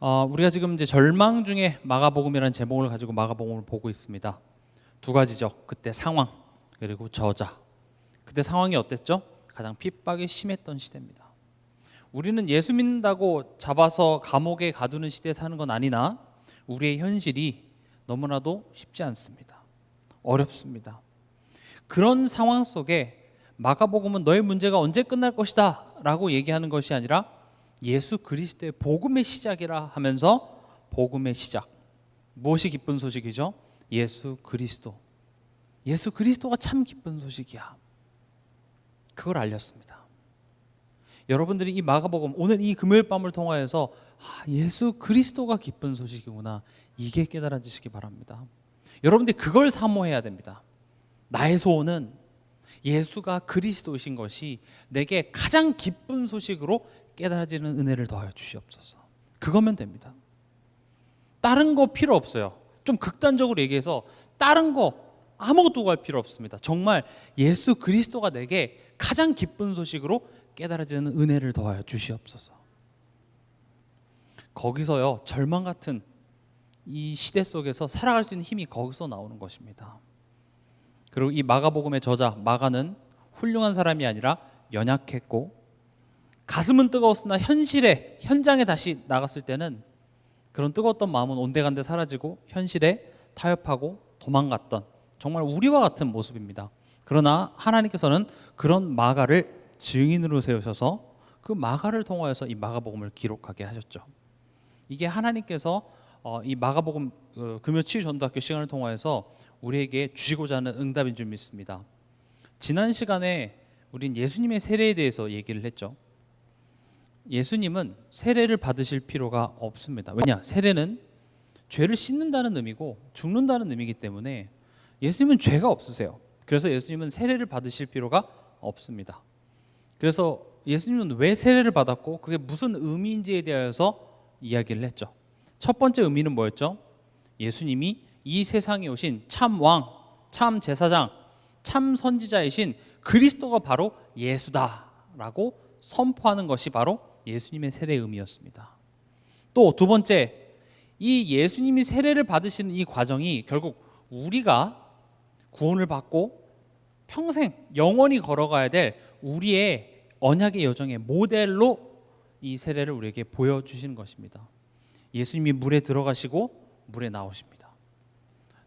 우리가 지금 이제 절망 중에 마가복음이라는 제목을 가지고 마가복음을 보고 있습니다. 두 가지죠. 그때 상황 그리고 저자. 그때 상황이 어땠죠? 가장 핍박이 심했던 시대입니다. 우리는 예수 믿는다고 잡아서 감옥에 가두는 시대에 사는 건 아니나 우리의 현실이 너무나도 쉽지 않습니다. 어렵습니다. 그런 상황 속에 마가복음은 너의 문제가 언제 끝날 것이다 라고 얘기하는 것이 아니라 예수 그리스도의 복음의 시작이라 하면서 복음의 시작. 무엇이 기쁜 소식이죠? 예수 그리스도. 예수 그리스도가 참 기쁜 소식이야. 그걸 알렸습니다. 여러분들이 이 마가복음 오늘 이 금요일 밤을 통하여서 예수 그리스도가 기쁜 소식이구나, 이게 깨달아지시기 바랍니다. 여러분들이 그걸 사모해야 됩니다. 나의 소원은 예수가 그리스도이신 것이 내게 가장 기쁜 소식으로 깨달아지는 은혜를 더하여 주시옵소서. 그거면 됩니다. 다른 거 필요 없어요. 좀 극단적으로 얘기해서 다른 거 아무것도 구할 필요 없습니다. 정말 예수 그리스도가 내게 가장 기쁜 소식으로 깨달아지는 은혜를 더하여 주시옵소서. 거기서요, 절망 같은 이 시대 속에서 살아갈 수 있는 힘이 거기서 나오는 것입니다. 그리고 이 마가복음의 저자 마가는 훌륭한 사람이 아니라 연약했고, 가슴은 뜨거웠으나 현장에 다시 나갔을 때는 그런 뜨거웠던 마음은 온데간데 사라지고 현실에 타협하고 도망갔던 정말 우리와 같은 모습입니다. 그러나 하나님께서는 그런 마가를 증인으로 세우셔서 그 마가를 통하여서 이 마가복음을 기록하게 하셨죠. 이게 하나님께서 이 마가복음 금요 치유 전도학교 시간을 통하여서 우리에게 주시고자 하는 응답인 줄 믿습니다. 지난 시간에 우린 예수님의 세례에 대해서 얘기를 했죠. 예수님은 세례를 받으실 필요가 없습니다. 왜냐? 세례는 죄를 씻는다는 의미고 죽는다는 의미이기 때문에 예수님은 죄가 없으세요. 그래서 예수님은 세례를 받으실 필요가 없습니다. 그래서 예수님은 왜 세례를 받았고 그게 무슨 의미인지에 대하여서 이야기를 했죠. 첫 번째 의미는 뭐였죠? 예수님이 이 세상에 오신 참 왕, 참 제사장, 참 선지자이신 그리스도가 바로 예수다라고 선포하는 것이 바로 예수님의 세례의 의미였습니다. 또 두 번째, 이 예수님이 세례를 받으시는 이 과정이 결국 우리가 구원을 받고 평생 영원히 걸어가야 될 우리의 언약의 여정의 모델로 이 세례를 우리에게 보여주시는 것입니다. 예수님이 물에 들어가시고 물에 나오십니다.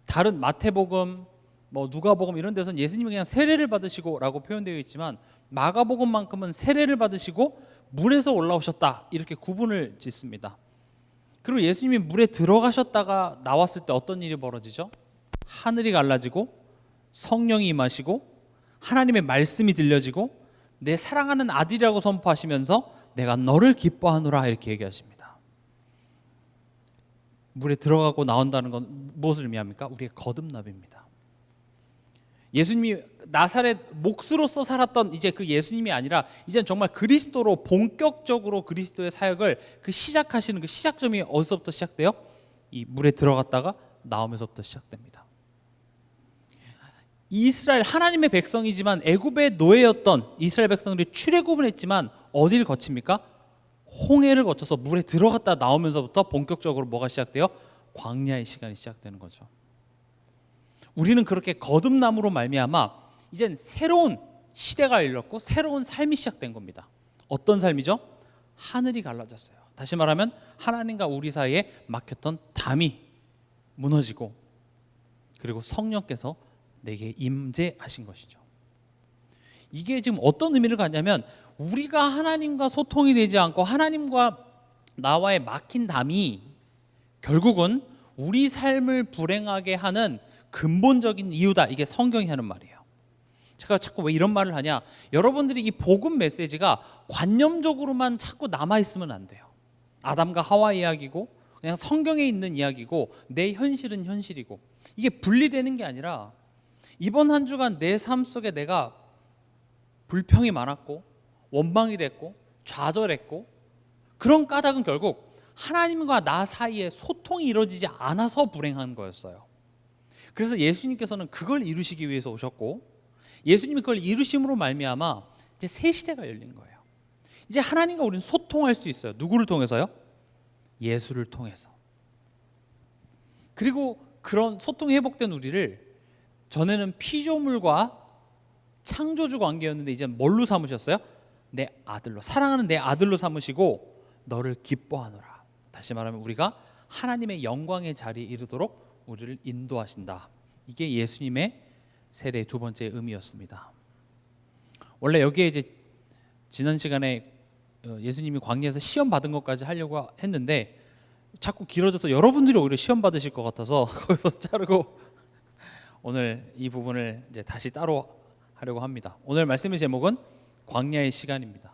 다른 마태복음, 누가복음 이런 데서는 예수님이 그냥 세례를 받으시고 라고 표현되어 있지만 마가복음만큼은 세례를 받으시고 물에서 올라오셨다 이렇게 구분을 짓습니다. 그리고 예수님이 물에 들어가셨다가 나왔을 때 어떤 일이 벌어지죠? 하늘이 갈라지고 성령이 임하시고 하나님의 말씀이 들려지고 내 사랑하는 아들이라고 선포하시면서 내가 너를 기뻐하노라 이렇게 얘기하십니다. 물에 들어가고 나온다는 건 무엇을 의미합니까? 우리의 거듭남입니다. 예수님이 나사렛 목수로서 살았던 이제 그 예수님이 아니라 이제는 정말 그리스도로 본격적으로 그리스도의 사역을 시작하시는 그 시작점이 어디서부터 시작돼요? 이 물에 들어갔다가 나오면서부터 시작됩니다. 이스라엘 하나님의 백성이지만 애굽의 노예였던 이스라엘 백성들이 출애굽을 했지만 어디를 거칩니까? 홍해를 거쳐서 물에 들어갔다 나오면서부터 본격적으로 뭐가 시작돼요? 광야의 시간이 시작되는 거죠. 우리는 그렇게 거듭남으로 말미암아 이젠 새로운 시대가 열렸고 새로운 삶이 시작된 겁니다. 어떤 삶이죠? 하늘이 갈라졌어요. 다시 말하면 하나님과 우리 사이에 막혔던 담이 무너지고 그리고 성령께서 내게 임재하신 것이죠. 이게 지금 어떤 의미를 갖냐면 우리가 하나님과 소통이 되지 않고 하나님과 나와의 막힌 담이 결국은 우리 삶을 불행하게 하는 근본적인 이유다. 이게 성경이 하는 말이에요. 제가 자꾸 왜 이런 말을 하냐? 여러분들이 이 복음 메시지가 관념적으로만 자꾸 남아있으면 안 돼요. 아담과 하와 이야기고 그냥 성경에 있는 이야기고 내 현실은 현실이고 이게 분리되는 게 아니라 이번 한 주간 내 삶 속에 내가 불평이 많았고 원망이 됐고 좌절했고 그런 까닭은 결국 하나님과 나 사이에 소통이 이루어지지 않아서 불행한 거였어요. 그래서 예수님께서는 그걸 이루시기 위해서 오셨고 예수님이 그걸 이루심으로 말미암아 이제 새 시대가 열린 거예요. 이제 하나님과 우리는 소통할 수 있어요. 누구를 통해서요? 예수를 통해서. 그리고 그런 소통이 회복된 우리를 전에는 피조물과 창조주 관계였는데 이제 뭘로 삼으셨어요? 내 아들로, 사랑하는 내 아들로 삼으시고 너를 기뻐하노라. 다시 말하면 우리가 하나님의 영광의 자리에 이르도록 우리를 인도하신다. 이게 예수님의 세례의 두 번째 의미였습니다. 원래 여기에 이제 지난 시간에 예수님이 광야에서 시험 받은 것까지 하려고 했는데 자꾸 길어져서 여러분들이 오히려 시험 받으실 것 같아서 거기서 자르고 오늘 이 부분을 이제 다시 따로 하려고 합니다. 오늘 말씀의 제목은 광야의 시간입니다.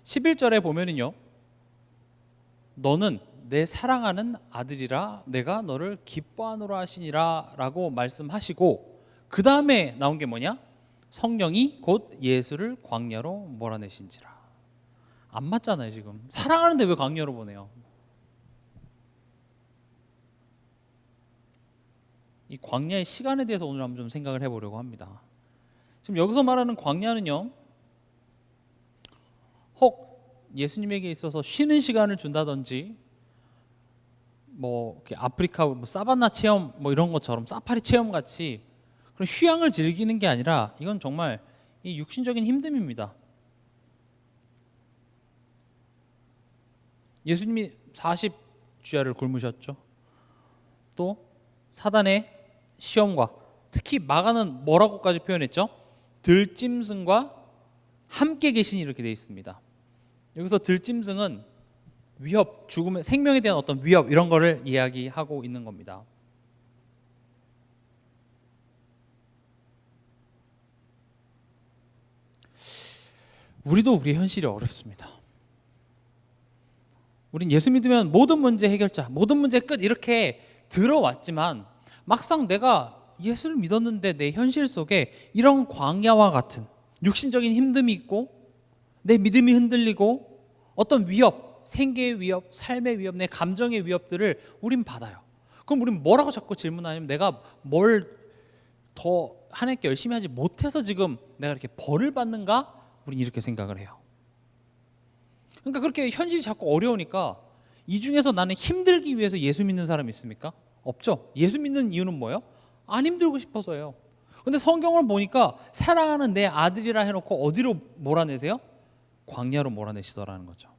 11절에 보면은요, 너는 내 사랑하는 아들이라 내가 너를 기뻐하노라 하시니라 라고 말씀하시고 그 다음에 나온 게 뭐냐? 성령이 곧 예수를 광야로 몰아내신지라. 안 맞잖아요. 지금 사랑하는데 왜 광야로 보내요? 이 광야의 시간에 대해서 오늘 한번 좀 생각을 해보려고 합니다. 지금 여기서 말하는 광야는요, 혹 예수님에게 있어서 쉬는 시간을 준다든지 뭐 아프리카 뭐 사바나 체험 뭐 이런 것처럼 사파리 체험 같이 그런 휴양을 즐기는 게 아니라 이건 정말 이 육신적인 힘듦입니다. 예수님이 40주야를 굶으셨죠. 또 사단의 시험과 특히 마가는 뭐라고까지 표현했죠? 들짐승과 함께 계시니 이렇게 되어 있습니다. 여기서 들짐승은 위협, 죽음의 생명에 대한 어떤 위협 이런 거를 이야기하고 있는 겁니다. 우리도 우리의 현실이 어렵습니다. 우린 예수 믿으면 모든 문제 해결자, 모든 문제 끝 이렇게 들어왔지만 막상 내가 예수를 믿었는데 내 현실 속에 이런 광야와 같은 육신적인 힘듦이 있고 내 믿음이 흔들리고 어떤 위협, 생계의 위협, 삶의 위협, 내 감정의 위협들을 우린 받아요. 그럼 우린 뭐라고 자꾸 질문하냐면 내가 뭘 더 하나님께 열심히 하지 못해서 지금 내가 이렇게 벌을 받는가? 우린 이렇게 생각을 해요. 그러니까 그렇게 현실이 자꾸 어려우니까 이 중에서 나는 힘들기 위해서 예수 믿는 사람이 있습니까? 없죠. 예수 믿는 이유는 뭐예요? 안 힘들고 싶어서요. 근데 성경을 보니까 사랑하는 내 아들이라 해놓고 어디로 몰아내세요? 광야로 몰아내시더라는 거죠.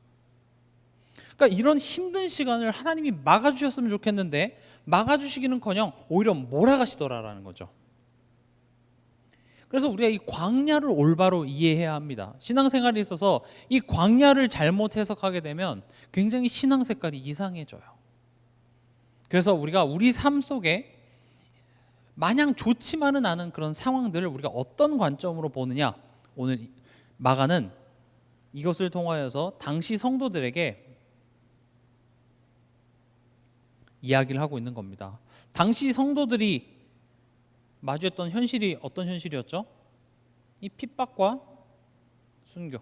그러니까 이런 힘든 시간을 하나님이 막아주셨으면 좋겠는데 막아주시기는커녕 오히려 몰아가시더라라는 거죠. 그래서 우리가 이 광야를 올바로 이해해야 합니다. 신앙생활에 있어서 이 광야를 잘못 해석하게 되면 굉장히 신앙 색깔이 이상해져요. 그래서 우리가 우리 삶 속에 마냥 좋지만은 않은 그런 상황들을 우리가 어떤 관점으로 보느냐, 오늘 마가는 이것을 통하여서 당시 성도들에게 이야기를 하고 있는 겁니다. 당시 성도들이 마주했던 현실이 어떤 현실이었죠? 이 핍박과 순교,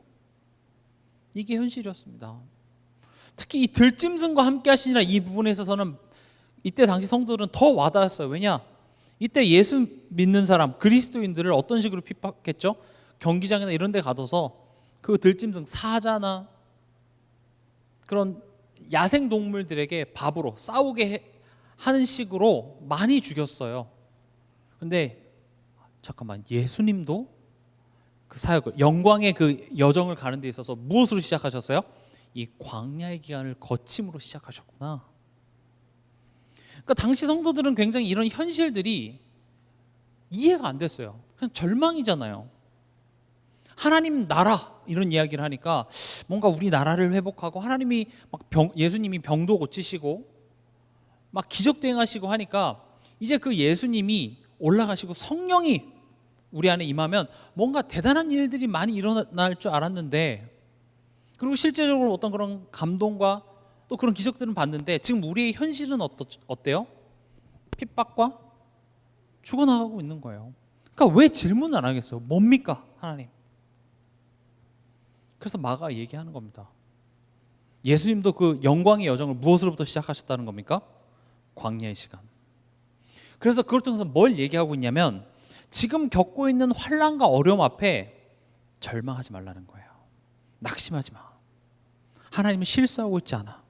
이게 현실이었습니다. 특히 이 들짐승과 함께 하시니라 이 부분에 있어서는 이때 당시 성도들은 더 와닿았어요. 왜냐? 이때 예수 믿는 사람, 그리스도인들을 어떤 식으로 핍박했죠? 경기장이나 이런 데 가둬서 그 들짐승, 사자나 그런 야생 동물들에게 밥으로 싸우게 하는 식으로 많이 죽였어요. 근데 잠깐만, 예수님도 그 사역을, 영광의 그 여정을 가는 데 있어서 무엇으로 시작하셨어요? 이 광야의 기간을 거침으로 시작하셨구나. 그러니까 당시 성도들은 굉장히 이런 현실들이 이해가 안 됐어요. 그냥 절망이잖아요. 하나님 나라 이런 이야기를 하니까 뭔가 우리 나라를 회복하고 하나님이 막 예수님이 병도 고치시고 막 기적도 행하시고 하니까 이제 그 예수님이 올라가시고 성령이 우리 안에 임하면 뭔가 대단한 일들이 많이 일어날 줄 알았는데, 그리고 실제적으로 어떤 그런 감동과 또 그런 기적들은 봤는데 지금 우리의 현실은 어때요? 핍박과 죽어나가고 있는 거예요. 그러니까 왜 질문을 안 하겠어요? 뭡니까 하나님? 그래서 마가 얘기하는 겁니다. 예수님도 그 영광의 여정을 무엇으로부터 시작하셨다는 겁니까? 광야의 시간. 그래서 그걸 통해서 뭘 얘기하고 있냐면 지금 겪고 있는 환난과 어려움 앞에 절망하지 말라는 거예요. 낙심하지 마. 하나님은 실수하고 있지 않아.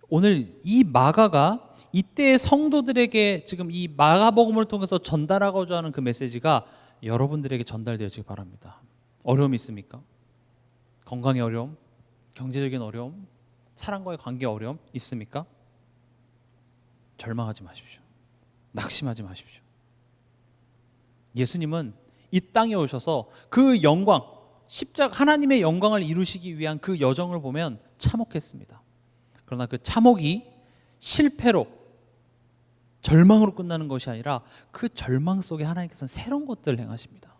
오늘 이 마가가 이때의 성도들에게 지금 이 마가복음을 통해서 전달하고자 하는 그 메시지가 여러분들에게 전달되어지기 바랍니다. 어려움이 있습니까? 건강의 어려움, 경제적인 어려움, 사람과의 관계 어려움 있습니까? 절망하지 마십시오. 낙심하지 마십시오. 예수님은 이 땅에 오셔서 그 영광, 십자가 하나님의 영광을 이루시기 위한 그 여정을 보면 참혹했습니다. 그러나 그 참혹이 실패로, 절망으로 끝나는 것이 아니라 그 절망 속에 하나님께서는 새로운 것들을 행하십니다.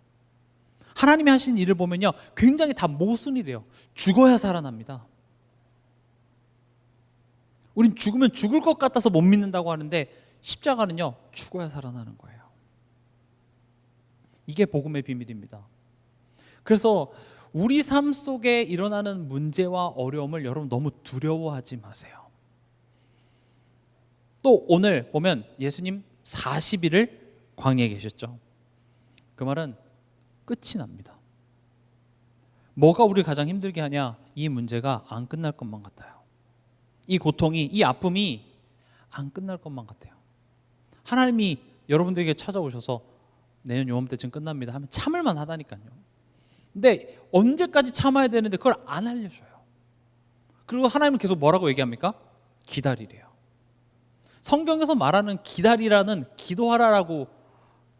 하나님이 하신 일을 보면요, 굉장히 다 모순이 돼요. 죽어야 살아납니다. 우린 죽으면 죽을 것 같아서 못 믿는다고 하는데 십자가는요, 죽어야 살아나는 거예요. 이게 복음의 비밀입니다. 그래서 우리 삶 속에 일어나는 문제와 어려움을 여러분 너무 두려워하지 마세요. 또 오늘 보면 예수님 40일을 광야에 계셨죠. 그 말은 끝이 납니다. 뭐가 우리를 가장 힘들게 하냐? 이 문제가 안 끝날 것만 같아요. 이 고통이, 이 아픔이 안 끝날 것만 같아요. 하나님이 여러분들에게 찾아오셔서 내년 요맘때쯤 끝납니다 하면 참을만 하다니까요. 근데 언제까지 참아야 되는데 그걸 안 알려줘요. 그리고 하나님은 계속 뭐라고 얘기합니까? 기다리래요. 성경에서 말하는 기다리라는 기도하라라고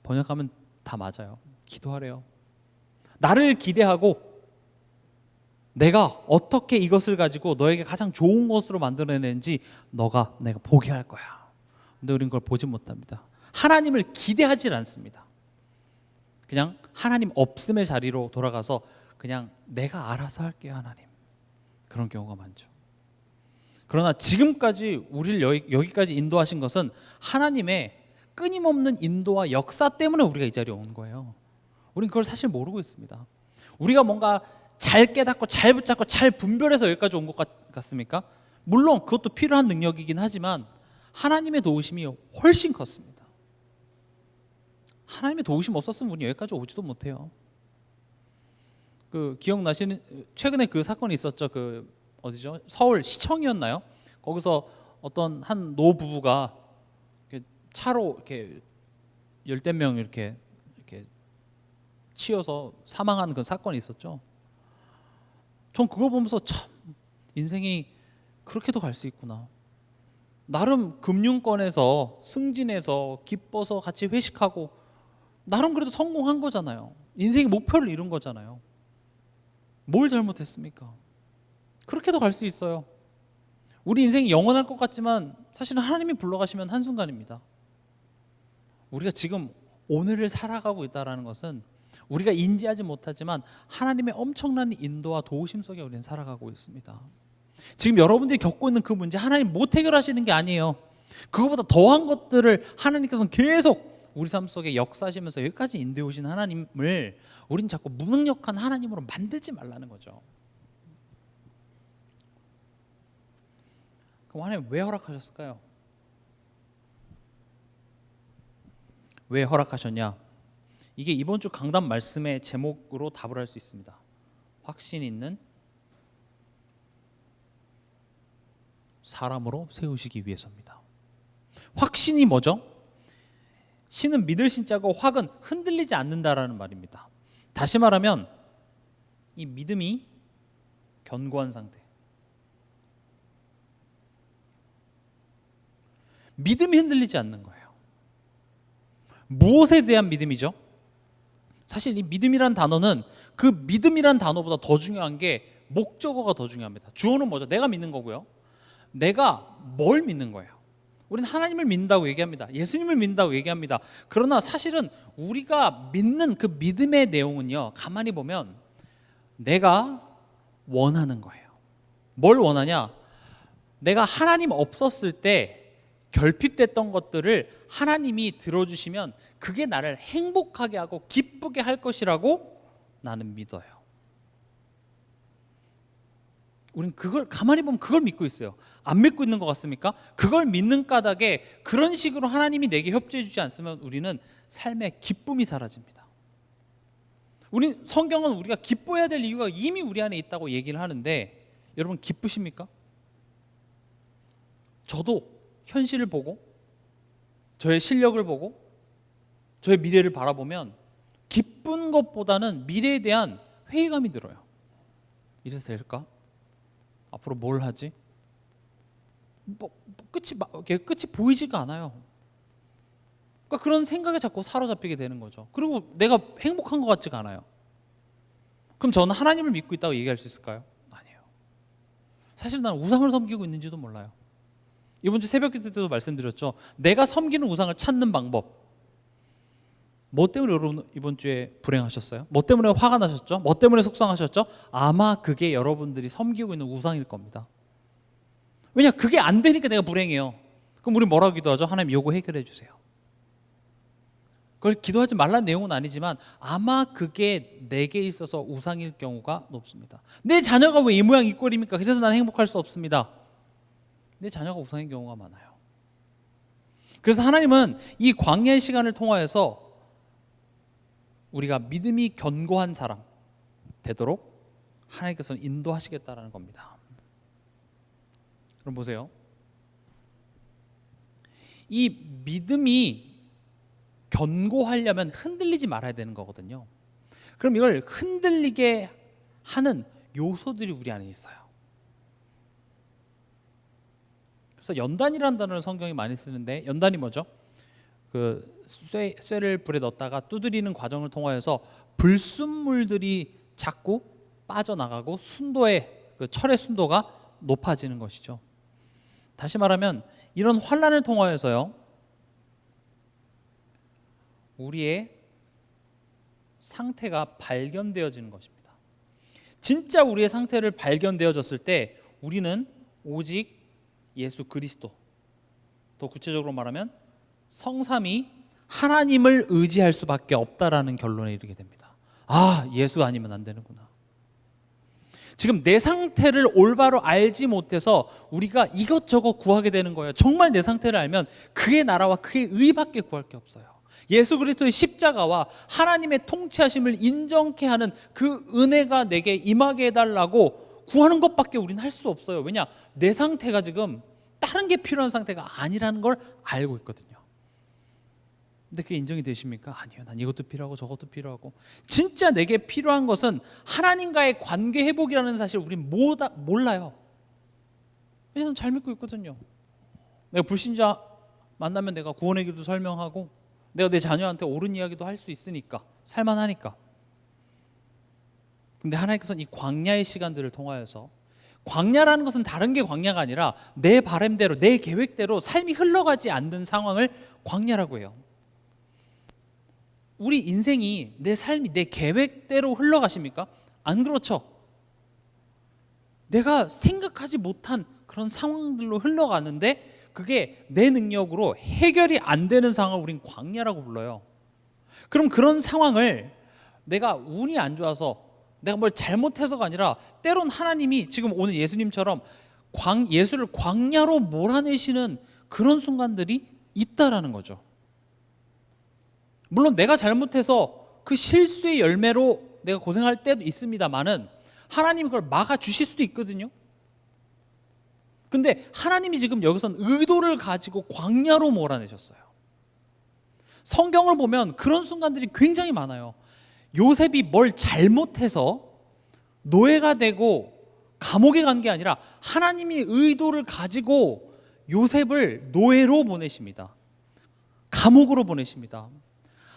번역하면 다 맞아요. 기도하래요. 나를 기대하고 내가 어떻게 이것을 가지고 너에게 가장 좋은 것으로 만들어내는지 내가 보게 할 거야. 근데 우리는 그걸 보지 못합니다. 하나님을 기대하지 않습니다. 그냥 하나님 없음의 자리로 돌아가서 그냥 내가 알아서 할게요, 하나님. 그런 경우가 많죠. 그러나 지금까지 우리를 여기까지 인도하신 것은 하나님의 끊임없는 인도와 역사 때문에 우리가 이 자리에 온 거예요. 우리는 그걸 사실 모르고 있습니다. 우리가 뭔가 잘 깨닫고 잘 붙잡고 잘 분별해서 여기까지 온 것 같습니까? 물론 그것도 필요한 능력이긴 하지만 하나님의 도우심이 훨씬 컸습니다. 하나님의 도우심 없었으면 우리 여기까지 오지도 못해요. 그 기억나시는 최근에 그 사건이 있었죠. 그 어디죠? 서울 시청이었나요? 거기서 어떤 한 노부부가 차로 이렇게 열댓 명 이렇게 치여서 사망한 그 사건이 있었죠. 전 그걸 보면서 참 인생이 그렇게도 갈 수 있구나. 나름 금융권에서 승진해서 기뻐서 같이 회식하고 나름 그래도 성공한 거잖아요. 인생의 목표를 이룬 거잖아요. 뭘 잘못했습니까? 그렇게도 갈 수 있어요. 우리 인생이 영원할 것 같지만 사실은 하나님이 불러가시면 한순간입니다. 우리가 지금 오늘을 살아가고 있다는 것은 우리가 인지하지 못하지만 하나님의 엄청난 인도와 도우심 속에 우리는 살아가고 있습니다. 지금 여러분들이 겪고 있는 그 문제 하나님 못 해결하시는 게 아니에요. 그거보다 더한 것들을 하나님께서는 계속 우리 삶 속에 역사하시면서 여기까지 인도해 오신 하나님을 우린 자꾸 무능력한 하나님으로 만들지 말라는 거죠. 그럼 하나님 왜 허락하셨을까요? 왜 허락하셨냐? 이게 이번 주 강단 말씀의 제목으로 답을 할 수 있습니다. 확신 있는 사람으로 세우시기 위해서입니다. 확신이 뭐죠? 신은 믿을 신자고 확은 흔들리지 않는다라는 말입니다. 다시 말하면 이 믿음이 견고한 상태. 믿음이 흔들리지 않는 거예요. 무엇에 대한 믿음이죠? 사실 이 믿음이란 단어는 그 믿음이란 단어보다 더 중요한 게 목적어가 더 중요합니다. 주어는 뭐죠? 내가 믿는 거고요. 내가 뭘 믿는 거예요? 우리는 하나님을 믿는다고 얘기합니다. 예수님을 믿는다고 얘기합니다. 그러나 사실은 우리가 믿는 그 믿음의 내용은요, 가만히 보면 내가 원하는 거예요. 뭘 원하냐? 내가 하나님 없었을 때 결핍됐던 것들을 하나님이 들어주시면 그게 나를 행복하게 하고 기쁘게 할 것이라고 나는 믿어요. 우린 그걸 가만히 보면 그걸 믿고 있어요. 안 믿고 있는 것 같습니까? 그걸 믿는 까닭에 그런 식으로 하나님이 내게 협조해 주지 않으면 우리는 삶의 기쁨이 사라집니다. 성경은 우리가 기뻐해야 될 이유가 이미 우리 안에 있다고 얘기를 하는데 여러분 기쁘십니까? 저도 현실을 보고 저의 실력을 보고 저의 미래를 바라보면 기쁜 것보다는 미래에 대한 회의감이 들어요. 이래서 될까? 앞으로 뭘 하지? 끝이 보이지가 않아요. 그러니까 그런 생각에 자꾸 사로잡히게 되는 거죠. 그리고 내가 행복한 것 같지가 않아요. 그럼 저는 하나님을 믿고 있다고 얘기할 수 있을까요? 아니에요. 사실 나는 우상을 섬기고 있는지도 몰라요. 이번 주 새벽 기도 때도 말씀드렸죠. 내가 섬기는 우상을 찾는 방법. 뭐 때문에 여러분 이번 주에 불행하셨어요? 뭐 때문에 화가 나셨죠? 뭐 때문에 속상하셨죠? 아마 그게 여러분들이 섬기고 있는 우상일 겁니다. 왜냐, 그게 안 되니까 내가 불행해요. 그럼 우리 뭐라고 기도하죠? 하나님 요거 해결해 주세요. 그걸 기도하지 말라는 내용은 아니지만 아마 그게 내게 있어서 우상일 경우가 높습니다. 내 자녀가 왜 이 모양 이 꼴입니까? 그래서 나는 행복할 수 없습니다. 내 자녀가 우상인 경우가 많아요. 그래서 하나님은 이 광야의 시간을 통하여서 우리가 믿음이 견고한 사람 되도록 하나님께서는 인도하시겠다라는 겁니다. 그럼 보세요. 이 믿음이 견고하려면 흔들리지 말아야 되는 거거든요. 그럼 이걸 흔들리게 하는 요소들이 우리 안에 있어요. 그래서 연단이라는 단어를 성경이 많이 쓰는데, 연단이 뭐죠? 그 쇠를 불에 넣었다가 두드리는 과정을 통하여서 불순물들이 자꾸 빠져나가고 순도의 그 철의 순도가 높아지는 것이죠. 다시 말하면 이런 환난을 통하여서요, 우리의 상태가 발견되어지는 것입니다. 진짜 우리의 상태를 발견되어졌을 때 우리는 오직 예수 그리스도, 더 구체적으로 말하면 성삼위 하나님을 의지할 수밖에 없다라는 결론에 이르게 됩니다. 아, 예수 아니면 안 되는구나. 지금 내 상태를 올바로 알지 못해서 우리가 이것저것 구하게 되는 거예요. 정말 내 상태를 알면 그의 나라와 그의 의밖에 구할 게 없어요. 예수 그리스도의 십자가와 하나님의 통치하심을 인정케 하는 그 은혜가 내게 임하게 해달라고 구하는 것밖에 우리는 할 수 없어요. 왜냐? 내 상태가 지금 다른 게 필요한 상태가 아니라는 걸 알고 있거든요. 근데 그게 인정이 되십니까? 아니요. 난 이것도 필요하고 저것도 필요하고. 진짜 내게 필요한 것은 하나님과의 관계 회복이라는 사실을 우린 몰라요. 왜냐하면 잘 믿고 있거든요. 내가 불신자 만나면 내가 구원의 길도 설명하고 내가 내 자녀한테 옳은 이야기도 할 수 있으니까, 살만하니까. 근데 하나님께서는 이 광야의 시간들을 통하여서, 광야라는 것은 다른 게 광야가 아니라 내 바람대로 내 계획대로 삶이 흘러가지 않는 상황을 광야라고 해요. 우리 인생이, 내 삶이 내 계획대로 흘러가십니까? 안 그렇죠. 내가 생각하지 못한 그런 상황들로 흘러가는데 그게 내 능력으로 해결이 안 되는 상황을 우린 광야라고 불러요. 그럼 그런 상황을 내가 운이 안 좋아서 내가 뭘 잘못해서가 아니라 때론 하나님이 지금 오늘 예수님처럼 예수를 광야로 몰아내시는 그런 순간들이 있다라는 거죠. 물론 내가 잘못해서 그 실수의 열매로 내가 고생할 때도 있습니다만은 하나님이 그걸 막아주실 수도 있거든요. 근데 하나님이 지금 여기선 의도를 가지고 광야로 몰아내셨어요. 성경을 보면 그런 순간들이 굉장히 많아요. 요셉이 뭘 잘못해서 노예가 되고 감옥에 간 게 아니라 하나님이 의도를 가지고 요셉을 노예로 보내십니다. 감옥으로 보내십니다.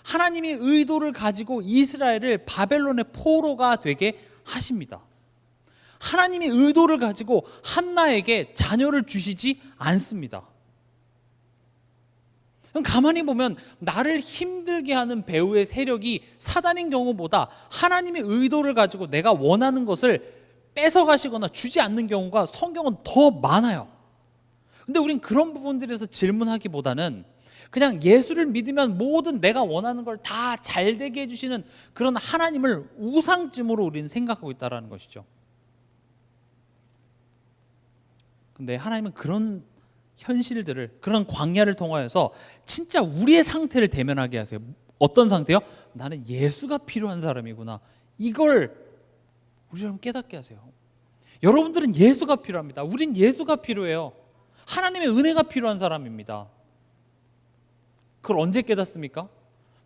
하나님이 의도를 가지고 이스라엘을 바벨론의 포로가 되게 하십니다. 하나님이 의도를 가지고 한나에게 자녀를 주시지 않습니다. 가만히 보면 나를 힘들게 하는 배후의 세력이 사단인 경우보다 하나님의 의도를 가지고 내가 원하는 것을 뺏어가시거나 주지 않는 경우가 성경은 더 많아요. 근데 우린 그런 부분들에서 질문하기보다는 그냥 예수를 믿으면 모든 내가 원하는 걸 다 잘되게 해주시는 그런 하나님을 우상쯤으로 우리는 생각하고 있다는 것이죠. 근데 하나님은 그런 현실들을, 그런 광야를 통하여서 진짜 우리의 상태를 대면하게 하세요. 어떤 상태요? 나는 예수가 필요한 사람이구나. 이걸 우리처럼 깨닫게 하세요. 여러분들은 예수가 필요합니다. 우린 예수가 필요해요. 하나님의 은혜가 필요한 사람입니다. 그걸 언제 깨닫습니까?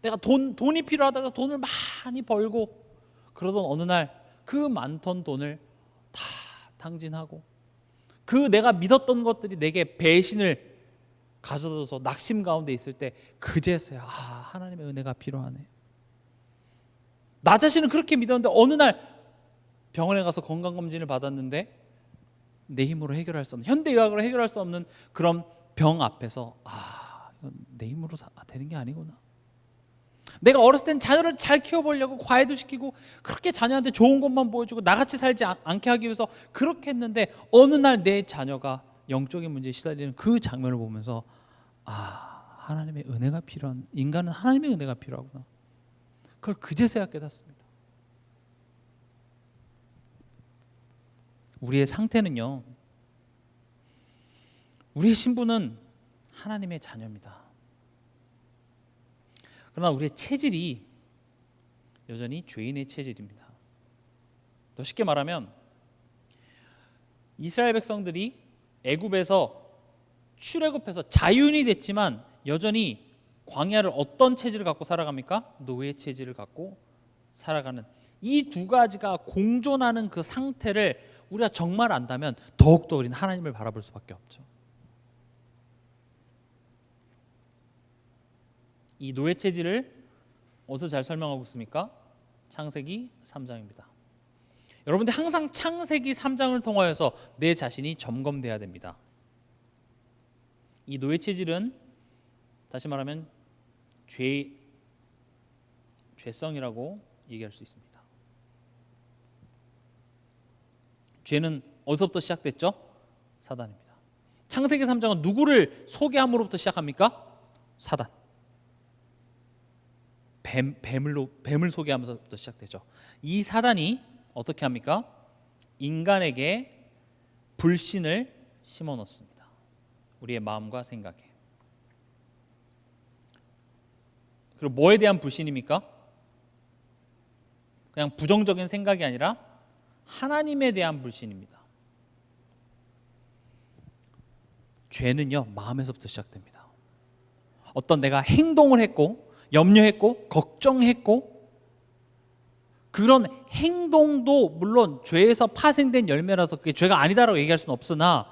내가 돈이 필요하다고 돈을 많이 벌고 그러던 어느 날 그 많던 돈을 다 탕진하고 그 내가 믿었던 것들이 내게 배신을 가져다줘서 낙심 가운데 있을 때 그제서야 하나님의 은혜가 필요하네. 나 자신은 그렇게 믿었는데 어느 날 병원에 가서 건강검진을 받았는데 내 힘으로 해결할 수 없는, 현대의학으로 해결할 수 없는 그런 병 앞에서 이건 내 힘으로 되는 게 아니구나. 내가 어렸을 땐 자녀를 잘 키워보려고 과외도 시키고 그렇게 자녀한테 좋은 것만 보여주고 나같이 살지 않게 하기 위해서 그렇게 했는데 어느 날 내 자녀가 영적인 문제에 시달리는 그 장면을 보면서 하나님의 은혜가 필요한, 인간은 하나님의 은혜가 필요하구나. 그걸 그제서야 깨닫습니다. 우리의 상태는요, 우리의 신분은 하나님의 자녀입니다. 그러나 우리의 체질이 여전히 죄인의 체질입니다. 더 쉽게 말하면 이스라엘 백성들이 애굽에서 출애굽해서 자유인이 됐지만 여전히 광야를 어떤 체질을 갖고 살아갑니까? 노예 체질을 갖고 살아가는, 이 두 가지가 공존하는 그 상태를 우리가 정말 안다면 더욱더 우리는 하나님을 바라볼 수밖에 없죠. 이 노예 체질을 어디서 잘 설명하고 있습니까? 창세기 3장입니다. 여러분들 항상 창세기 3장을 통하여서 내 자신이 점검돼야 됩니다. 이 노예 체질은 다시 말하면 죄성이라고 얘기할 수 있습니다. 죄는 어디서부터 시작됐죠? 사단입니다. 창세기 3장은 누구를 소개함으로부터 시작합니까? 사단. 뱀을 소개하면서부터 시작되죠. 이 사단이 어떻게 합니까? 인간에게 불신을 심어 넣습니다. 우리의 마음과 생각에. 그리고 뭐에 대한 불신입니까? 그냥 부정적인 생각이 아니라 하나님에 대한 불신입니다. 죄는요, 마음에서부터 시작됩니다. 어떤 내가 행동을 했고 염려했고 걱정했고 그런 행동도 물론 죄에서 파생된 열매라서 그게 죄가 아니다라고 얘기할 수는 없으나,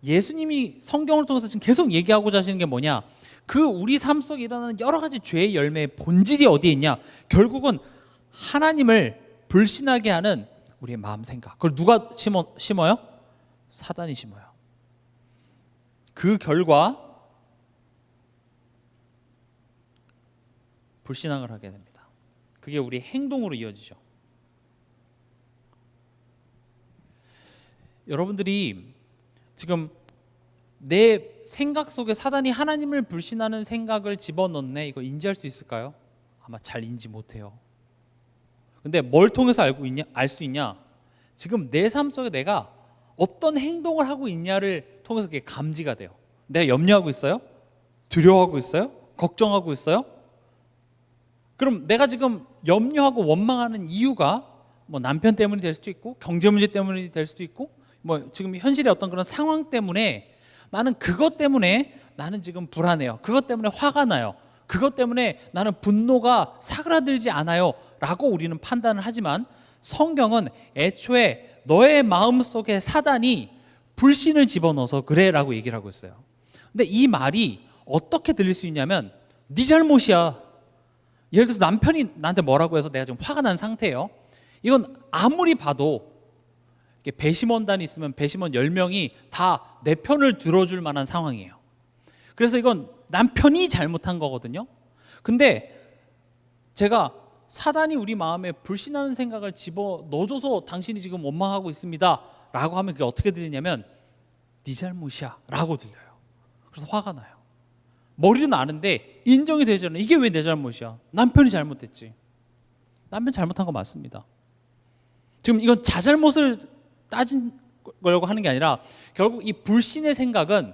예수님이 성경을 통해서 지금 계속 얘기하고자 하시는 게 뭐냐, 그 우리 삶 속에 일어나는 여러 가지 죄의 열매의 본질이 어디에 있냐, 결국은 하나님을 불신하게 하는 우리의 마음 생각, 그걸 누가 심어요? 사단이 심어요. 그 결과 불신앙을 하게 됩니다. 그게 우리 행동으로 이어지죠. 여러분들이 지금 내 생각 속에 사단이 하나님을 불신하는 생각을 집어넣네, 이거 인지할 수 있을까요? 아마 잘 인지 못해요. 근데 뭘 통해서 알 수 있냐? 지금 내 삶 속에 내가 어떤 행동을 하고 있냐를 통해서 그게 감지가 돼요. 내가 염려하고 있어요? 두려워하고 있어요? 걱정하고 있어요? 그럼 내가 지금 염려하고 원망하는 이유가 뭐 남편 때문이 될 수도 있고 경제 문제 때문이 될 수도 있고 뭐 지금 현실의 어떤 그런 상황 때문에 나는 그것 때문에 나는 지금 불안해요. 그것 때문에 화가 나요. 그것 때문에 나는 분노가 사그라들지 않아요 라고 우리는 판단을 하지만, 성경은 애초에 너의 마음속에 사단이 불신을 집어넣어서 그래 라고 얘기를 하고 있어요. 근데 이 말이 어떻게 들릴 수 있냐면, 네 잘못이야. 예를 들어서 남편이 나한테 뭐라고 해서 내가 지금 화가 난 상태예요. 이건 아무리 봐도 배심원단이 있으면 배심원 10명이 다 내 편을 들어줄 만한 상황이에요. 그래서 이건 남편이 잘못한 거거든요. 근데 제가 사단이 우리 마음에 불신하는 생각을 집어넣어줘서 당신이 지금 원망하고 있습니다 라고 하면 그게 어떻게 들리냐면, 네 잘못이야 라고 들려요. 그래서 화가 나요. 머리는 아는데 인정이 되지 않아요. 이게 왜 내 잘못이야? 남편이 잘못했지. 남편 잘못한 거 맞습니다. 지금 이건 자잘못을 따지려고 하는 게 아니라 결국 이 불신의 생각은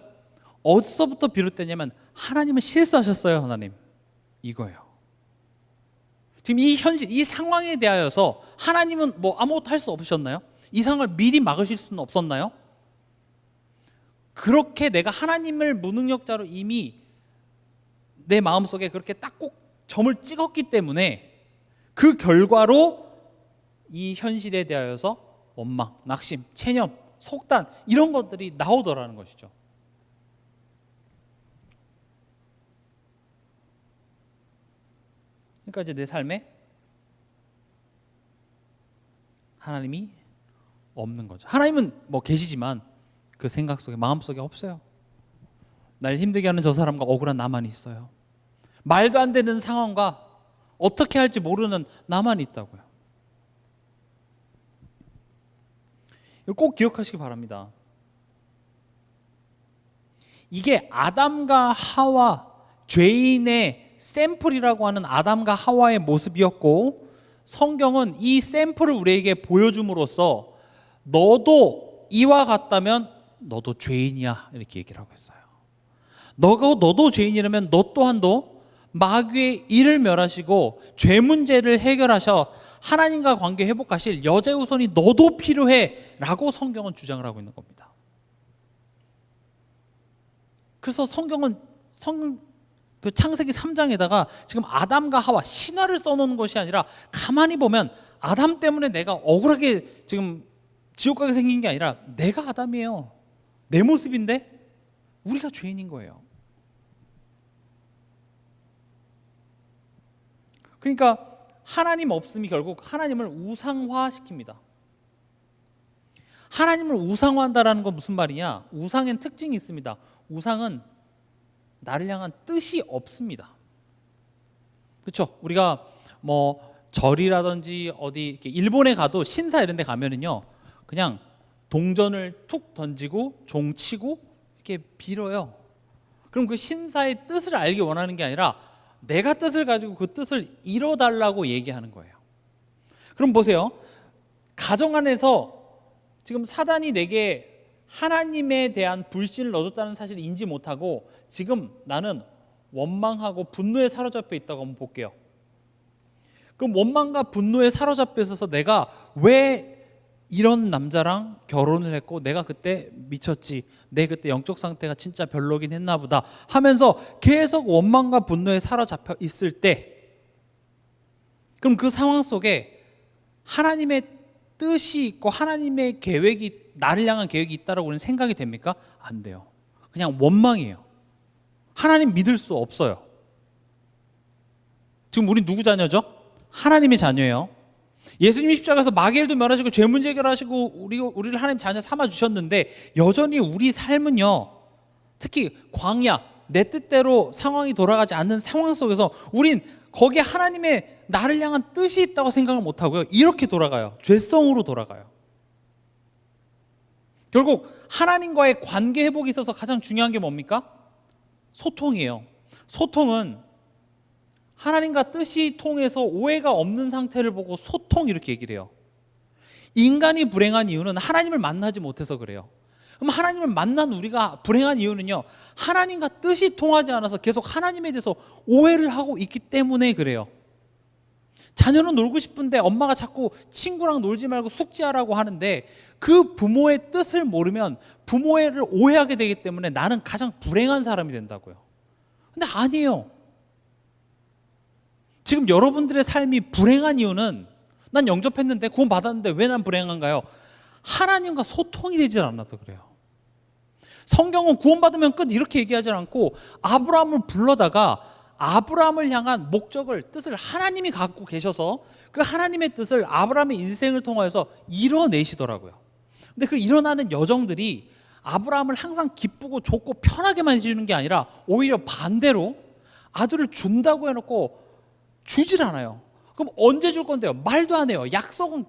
어디서부터 비롯되냐면, 하나님은 실수하셨어요. 하나님 이거예요. 지금 이 현실, 이 상황에 대하여서 하나님은 뭐 아무것도 할 수 없으셨나요? 이상을 미리 막으실 수는 없었나요? 그렇게 내가 하나님을 무능력자로 이미 내 마음속에 그렇게 딱 꼭 점을 찍었기 때문에 그 결과로 이 현실에 대하여서 원망, 낙심, 체념, 속단 이런 것들이 나오더라는 것이죠. 그러니까 이제 내 삶에 하나님이 없는 거죠. 하나님은 뭐 계시지만 그 생각 속에, 마음 속에 없어요. 날 힘들게 하는 저 사람과 억울한 나만 있어요. 말도 안 되는 상황과 어떻게 할지 모르는 나만 있다고요. 이걸 꼭 기억하시기 바랍니다. 이게 아담과 하와, 죄인의 샘플이라고 하는 아담과 하와의 모습이었고, 성경은 이 샘플을 우리에게 보여줌으로써 너도 이와 같다면 너도 죄인이야 이렇게 얘기를 하고 있어요. 너도 죄인이라면 너 또한도 마귀의 일을 멸하시고 죄 문제를 해결하셔 하나님과 관계 회복하실 여제후손이 너도 필요해 라고 성경은 주장을 하고 있는 겁니다. 그래서 성경은 그 창세기 3장에다가 지금 아담과 하와 신화를 써놓은 것이 아니라 가만히 보면 아담 때문에 내가 억울하게 지금 지옥 가게 생긴 게 아니라 내가 아담이에요. 내 모습인데 우리가 죄인인 거예요. 그러니까 하나님 없음이 결국 하나님을 우상화시킵니다. 하나님을 우상화한다라는 건 무슨 말이냐? 우상엔 특징이 있습니다. 우상은 나를 향한 뜻이 없습니다. 그렇죠? 우리가 뭐 절이라든지 어디 이렇게 일본에 가도 신사 이런 데 가면은요, 그냥 동전을 툭 던지고 종 치고 이렇게 빌어요. 그럼 그 신사의 뜻을 알기 원하는 게 아니라 내가 뜻을 가지고 그 뜻을 이뤄달라고 얘기하는 거예요. 그럼 보세요. 가정 안에서 지금 사단이 내게 하나님에 대한 불신을 넣어줬다는 사실을 인지 못하고 지금 나는 원망하고 분노에 사로잡혀 있다고 한번 볼게요. 그럼 원망과 분노에 사로잡혀 있어서 내가 왜 이런 남자랑 결혼을 했고 내가 그때 미쳤지, 내 그때 영적 상태가 진짜 별로긴 했나 보다 하면서 계속 원망과 분노에 사로잡혀 있을 때, 그럼 그 상황 속에 하나님의 뜻이 있고 하나님의 계획이, 나를 향한 계획이 있다라고 우리는 생각이 됩니까? 안 돼요. 그냥 원망이에요. 하나님 믿을 수 없어요. 지금 우리 누구 자녀죠? 하나님의 자녀예요. 예수님이 십자가에서 마귀엘도 멸하시고 죄 문제 해결하시고 우리를 하나님 자녀 삼아 주셨는데 여전히 우리 삶은요, 특히 광야, 내 뜻대로 상황이 돌아가지 않는 상황 속에서 우린 거기에 하나님의 나를 향한 뜻이 있다고 생각을 못하고요, 이렇게 돌아가요. 죄성으로 돌아가요. 결국 하나님과의 관계 회복에 있어서 가장 중요한 게 뭡니까? 소통이에요. 소통은 하나님과 뜻이 통해서 오해가 없는 상태를 보고 소통 이렇게 얘기를 해요. 인간이 불행한 이유는 하나님을 만나지 못해서 그래요. 그럼 하나님을 만난 우리가 불행한 이유는요, 하나님과 뜻이 통하지 않아서 계속 하나님에 대해서 오해를 하고 있기 때문에 그래요. 자녀는 놀고 싶은데 엄마가 자꾸 친구랑 놀지 말고 숙제하라고 하는데 그 부모의 뜻을 모르면 부모를 오해하게 되기 때문에 나는 가장 불행한 사람이 된다고요. 근데 아니에요. 지금 여러분들의 삶이 불행한 이유는 난 영접했는데 구원 받았는데 왜 난 불행한가요? 하나님과 소통이 되질 않아서 그래요. 성경은 구원받으면 끝 이렇게 얘기하지 않고 아브라함을 불러다가 아브라함을 향한 목적을, 뜻을 하나님이 갖고 계셔서 그 하나님의 뜻을 아브라함의 인생을 통하여서 이뤄내시더라고요. 근데 그 일어나는 여정들이 아브라함을 항상 기쁘고 좋고 편하게만 해주는 게 아니라 오히려 반대로 아들을 준다고 해놓고 주질 않아요. 그럼 언제 줄 건데요? 말도 안 해요. 약속은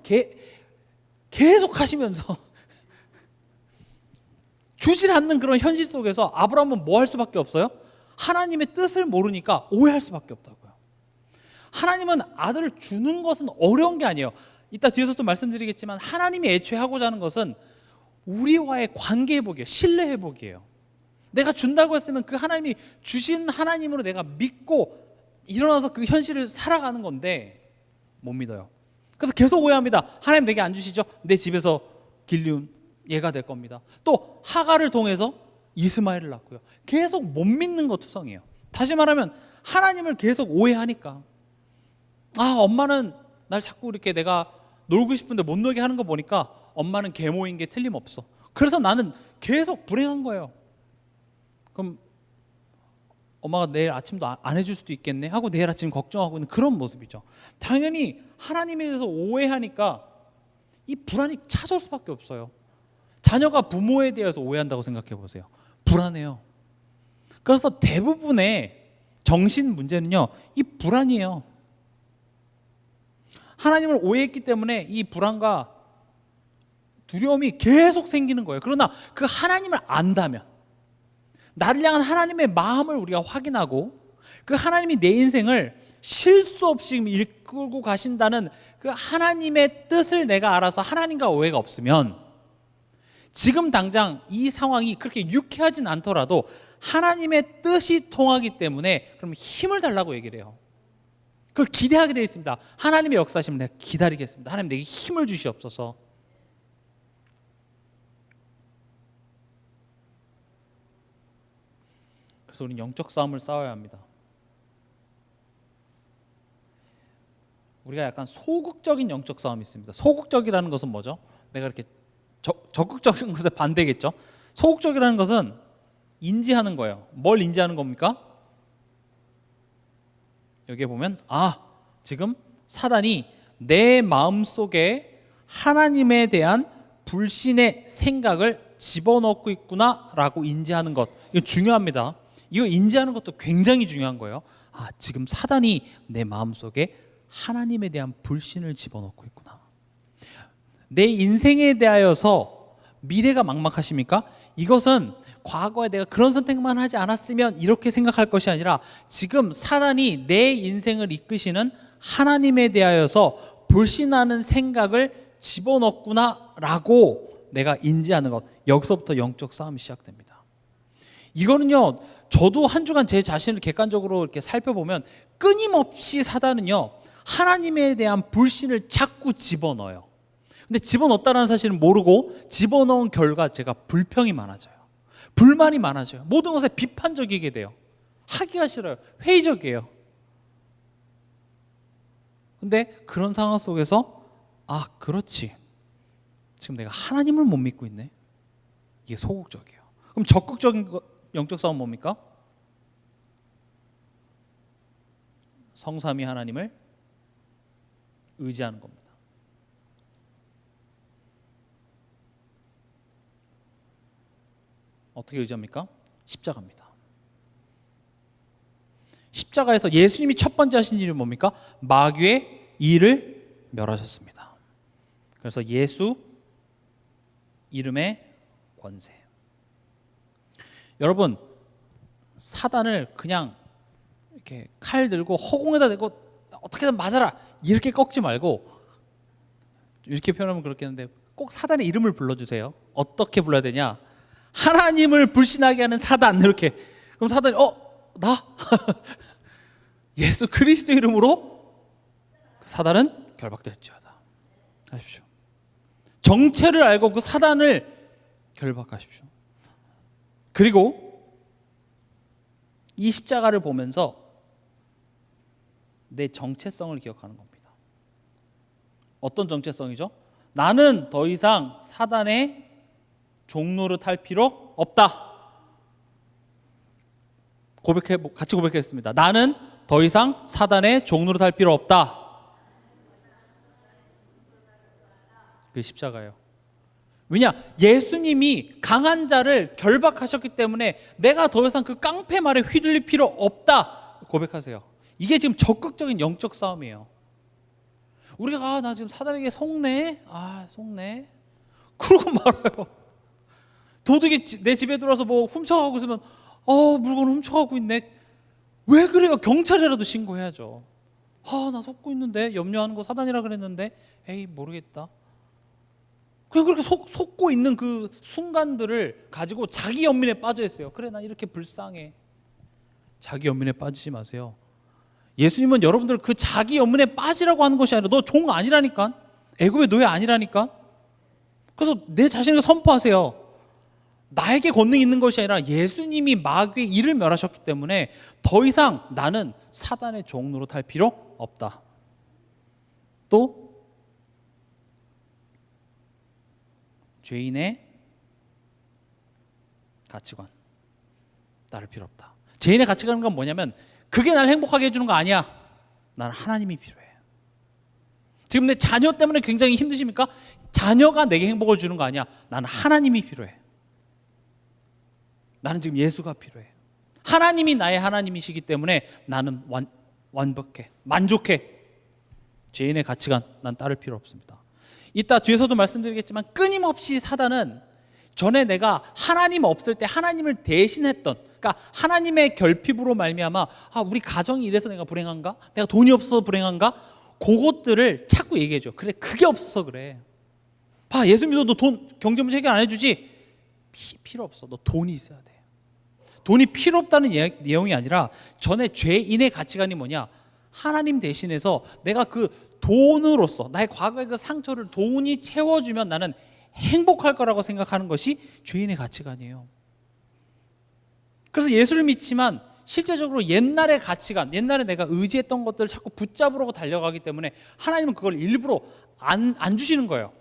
계속 하시면서 주질 않는 그런 현실 속에서 아브라함은 뭐 할 수밖에 없어요? 하나님의 뜻을 모르니까 오해할 수밖에 없다고요. 하나님은 아들을 주는 것은 어려운 게 아니에요. 이따 뒤에서 또 말씀드리겠지만 하나님이 애초에 하고자 하는 것은 우리와의 관계 회복이에요. 신뢰 회복이에요. 내가 준다고 했으면 그 하나님이 주신 하나님으로 내가 믿고 일어나서 그 현실을 살아가는 건데 못 믿어요. 그래서 계속 오해합니다. 하나님 내게 안 주시죠? 내 집에서 길리운 얘가 될 겁니다. 또 하가를 통해서 이스마엘을 낳고요. 계속 못 믿는 거 투성이에요. 다시 말하면 하나님을 계속 오해하니까, 엄마는 날 자꾸 이렇게 내가 놀고 싶은데 못 놀게 하는 거 보니까 엄마는 계모인 게 틀림없어. 그래서 나는 계속 불행한 거예요. 그럼 엄마가 내일 아침도 안 해줄 수도 있겠네 하고 내일 아침 걱정하고 있는 그런 모습이죠. 당연히 하나님에 대해서 오해하니까 이 불안이 찾아올 수밖에 없어요. 자녀가 부모에 대해서 오해한다고 생각해 보세요. 불안해요. 그래서 대부분의 정신 문제는요, 이 불안이에요. 하나님을 오해했기 때문에 이 불안과 두려움이 계속 생기는 거예요. 그러나 그 하나님을 안다면, 나를 향한 하나님의 마음을 우리가 확인하고 그 하나님이 내 인생을 실수 없이 이끌고 가신다는 그 하나님의 뜻을 내가 알아서 하나님과 오해가 없으면, 지금 당장 이 상황이 그렇게 유쾌하진 않더라도 하나님의 뜻이 통하기 때문에 그럼 힘을 달라고 얘기를 해요. 그걸 기대하게 되어 있습니다. 하나님의 역사심을 내가 기다리겠습니다. 하나님 내게 힘을 주시옵소서. 그래서 우리는 영적 싸움을 싸워야 합니다. 우리가 약간 소극적인 영적 싸움이 있습니다. 소극적이라는 것은 뭐죠? 내가 이렇게 적극적인 것에 반대겠죠. 소극적이라는 것은 인지하는 거예요. 뭘 인지하는 겁니까? 여기에 보면 지금 사단이 내 마음속에 하나님에 대한 불신의 생각을 집어넣고 있구나라고 인지하는 것. 이거 중요합니다. 이거 인지하는 것도 굉장히 중요한 거예요. 지금 사단이 내 마음속에 하나님에 대한 불신을 집어넣고 있구나. 내 인생에 대하여서 미래가 막막하십니까? 이것은 과거에 내가 그런 선택만 하지 않았으면 이렇게 생각할 것이 아니라 지금 사단이 내 인생을 이끄시는 하나님에 대하여서 불신하는 생각을 집어넣구나라고 내가 인지하는 것. 여기서부터 영적 싸움이 시작됩니다. 이거는요, 저도 한 주간 제 자신을 객관적으로 이렇게 살펴보면 끊임없이 사단은요, 하나님에 대한 불신을 자꾸 집어넣어요. 근데 집어넣었다는 사실은 모르고 집어넣은 결과 제가 불평이 많아져요. 불만이 많아져요. 모든 것에 비판적이게 돼요. 하기가 싫어요. 회의적이에요. 근데 그런 상황 속에서 그렇지. 지금 내가 하나님을 못 믿고 있네. 이게 소극적이에요. 그럼 적극적인 영적 싸움은 뭡니까? 성삼위 하나님을 의지하는 겁니다. 어떻게 의지합니까? 십자가입니다. 십자가에서 예수님이 첫 번째 하신 일이 뭡니까? 마귀의 일을 멸하셨습니다. 그래서 예수 이름의 권세. 여러분, 사단을 그냥 이렇게 칼 들고 허공에다 대고 어떻게든 맞아라 이렇게 꺾지 말고, 이렇게 표현하면 그렇겠는데 꼭 사단의 이름을 불러주세요. 어떻게 불러야 되냐? 하나님을 불신하게 하는 사단, 이렇게. 그럼 사단이 나? 예수 그리스도 이름으로 사단은 결박될지어다 하십시오. 정체를 알고 그 사단을 결박하십시오. 그리고 이 십자가를 보면서 내 정체성을 기억하는 겁니다. 어떤 정체성이죠? 나는 더 이상 사단의 종노릇 할 필요 없다. 같이 고백했습니다. 나는 더 이상 사단의 종노릇 할 필요 없다. 그게 십자가예요. 왜냐? 예수님이 강한 자를 결박하셨기 때문에 내가 더 이상 그 깡패 말에 휘둘릴 필요 없다 고백하세요. 이게 지금 적극적인 영적 싸움이에요. 우리가 나 지금 사단에게 속네? 속네? 그러고 말아요. 도둑이 내 집에 들어와서 뭐 훔쳐가고 있으면 물건 훔쳐가고 있네. 왜 그래요? 경찰이라도 신고해야죠. 나 속고 있는데, 염려하는 거 사단이라 그랬는데, 에이 모르겠다. 그냥 그렇게 속고 있는 그 순간들을 가지고 자기 연민에 빠져 있어요. 그래, 나 이렇게 불쌍해. 자기 연민에 빠지지 마세요. 예수님은 여러분들 그 자기 연민에 빠지라고 하는 것이 아니라 너 종 아니라니까. 애굽의 노예 아니라니까. 그래서 내 자신을 선포하세요. 나에게 권능이 있는 것이 아니라 예수님이 마귀의 일을 멸하셨기 때문에 더 이상 나는 사단의 종 노릇할 필요 없다. 또 죄인의 가치관 따를 필요 없다. 죄인의 가치관은 뭐냐면 그게 나를 행복하게 해주는 거 아니야. 나는 하나님이 필요해. 지금 내 자녀 때문에 굉장히 힘드십니까? 자녀가 내게 행복을 주는 거 아니야. 나는 하나님이 필요해. 나는 지금 예수가 필요해. 하나님이 나의 하나님이시기 때문에 나는 완벽해, 만족해. 죄인의 가치관 난 따를 필요 없습니다. 이따 뒤에서도 말씀드리겠지만 끊임없이 사단은 전에 내가 하나님 없을 때 하나님을 대신했던, 그러니까 하나님의 결핍으로 말미암아 우리 가정이 이래서 내가 불행한가? 내가 돈이 없어서 불행한가? 그것들을 자꾸 얘기해줘. 그래, 그게 없어서 그래. 봐, 예수 믿어. 너 돈 경제 문제 해결 안 해주지? 필요 없어. 너 돈이 있어야 돼. 돈이 필요 없다는 내용이 아니라 전에 죄인의 가치관이 뭐냐? 하나님 대신해서 내가 그 돈으로서 나의 과거의 그 상처를 돈이 채워주면 나는 행복할 거라고 생각하는 것이 죄인의 가치관이에요. 그래서 예수를 믿지만 실제적으로 옛날의 가치관, 옛날에 내가 의지했던 것들을 자꾸 붙잡으려고 달려가기 때문에 하나님은 그걸 일부러 안 주시는 거예요.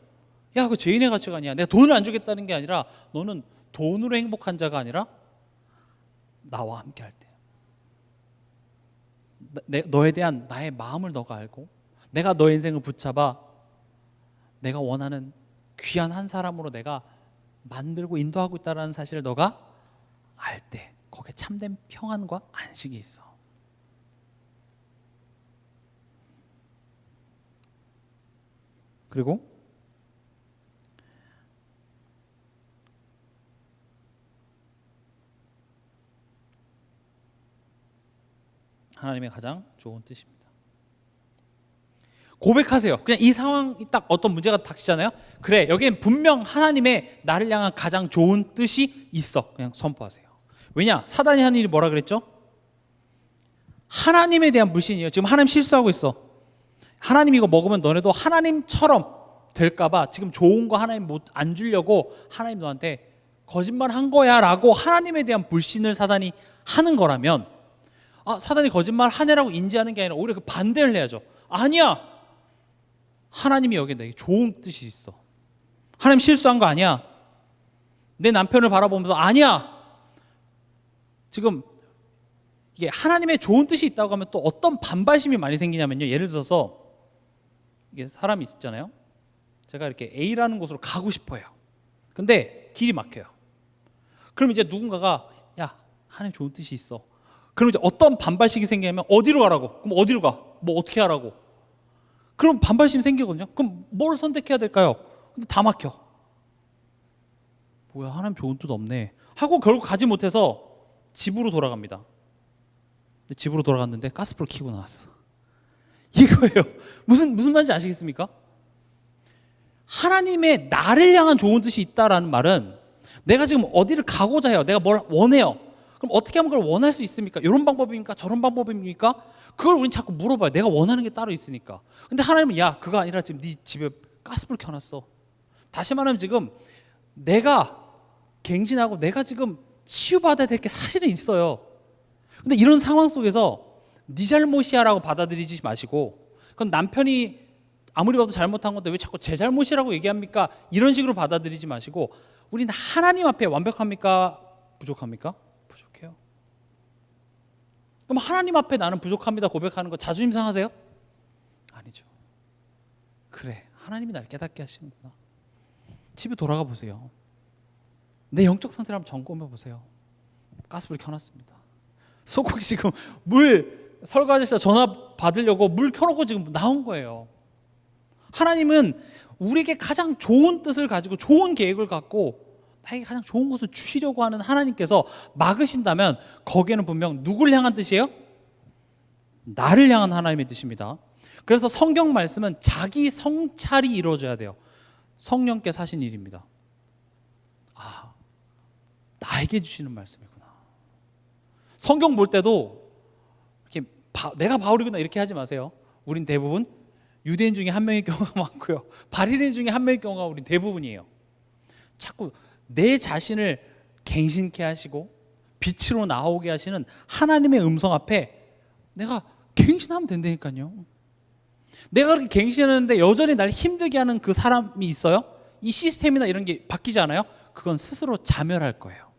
야, 그거 죄인의 가치관이야. 내가 돈을 안 주겠다는 게 아니라 너는 돈으로 행복한 자가 아니라 나와 함께 할 때 너에 대한 나의 마음을 너가 알고 내가 너의 인생을 붙잡아 내가 원하는 귀한 한 사람으로 내가 만들고 인도하고 있다는 사실을 너가 알 때 거기에 참된 평안과 안식이 있어. 그리고 하나님의 가장 좋은 뜻입니다. 고백하세요. 그냥 이 상황이 딱 어떤 문제가 닥치잖아요. 그래, 여기엔 분명 하나님의 나를 향한 가장 좋은 뜻이 있어. 그냥 선포하세요. 왜냐? 사단이 하는 일이 뭐라 그랬죠? 하나님에 대한 불신이에요. 지금 하나님 실수하고 있어. 하나님 이거 먹으면 너네도 하나님처럼 될까봐 지금 좋은 거 하나님 못 안 주려고 하나님 너한테 거짓말 한 거야 라고 하나님에 대한 불신을 사단이 하는 거라면 사단이 거짓말 하네라고 인지하는 게 아니라 오히려 그 반대를 해야죠. 아니야, 하나님이 여기에 내게 좋은 뜻이 있어. 하나님 실수한 거 아니야. 내 남편을 바라보면서 아니야, 지금 이게 하나님의 좋은 뜻이 있다고 하면 또 어떤 반발심이 많이 생기냐면요, 예를 들어서 이게 사람이 있잖아요. 제가 이렇게 A라는 곳으로 가고 싶어요. 근데 길이 막혀요. 그럼 이제 누군가가 야, 하나님 좋은 뜻이 있어. 그럼 이제 어떤 반발심이 생기냐면 어디로 가라고? 그럼 어디로 가? 뭐 어떻게 하라고? 그럼 반발심이 생기거든요. 그럼 뭘 선택해야 될까요? 근데 다 막혀. 뭐야, 하나님 좋은 뜻 없네 하고 결국 가지 못해서 집으로 돌아갑니다. 근데 집으로 돌아갔는데 가스불을 켜고 나왔어. 이거예요. 무슨 말인지 아시겠습니까? 하나님의 나를 향한 좋은 뜻이 있다라는 말은 내가 지금 어디를 가고자 해요. 내가 뭘 원해요. 그럼 어떻게 하면 그걸 원할 수 있습니까? 이런 방법입니까? 저런 방법입니까? 그걸 우린 자꾸 물어봐요. 내가 원하는 게 따로 있으니까. 근데 하나님은 야, 그거 아니라 지금 네 집에 가스불 켜놨어. 다시 말하면 지금 내가 갱신하고 내가 지금 치유받아야 될 게 사실은 있어요. 근데 이런 상황 속에서 네 잘못이야 라고 받아들이지 마시고, 그건 남편이 아무리 봐도 잘못한 건데 왜 자꾸 제 잘못이라고 얘기합니까? 이런 식으로 받아들이지 마시고, 우리는 하나님 앞에 완벽합니까? 부족합니까? 부족해요. 그럼 하나님 앞에 나는 부족합니다 고백하는 거 자존심 상하세요? 아니죠. 그래, 하나님이 날 깨닫게 하시는구나. 집에 돌아가 보세요. 내 영적 상태를 한번 점검해 보세요. 가스불 켜놨습니다. 소고기 지금 물 설거 아저씨가 전화 받으려고 물 켜놓고 지금 나온 거예요. 하나님은 우리에게 가장 좋은 뜻을 가지고 좋은 계획을 갖고 나에게 가장 좋은 것을 주시려고 하는 하나님께서 막으신다면 거기에는 분명 누구를 향한 뜻이에요? 나를 향한 하나님의 뜻입니다. 그래서 성경 말씀은 자기 성찰이 이루어져야 돼요. 성령께 사신 일입니다. 나에게 주시는 말씀이구나. 성경 볼 때도 이렇게 내가 바울이구나 이렇게 하지 마세요. 우린 대부분 유대인 중에 한 명의 경우가 많고요, 바리새인 중에 한 명의 경우가 우린 대부분이에요. 자꾸 내 자신을 갱신케 하시고 빛으로 나오게 하시는 하나님의 음성 앞에 내가 갱신하면 된다니까요. 내가 그렇게 갱신하는데 여전히 날 힘들게 하는 그 사람이 있어요? 이 시스템이나 이런 게 바뀌지 않아요? 그건 스스로 자멸할 거예요.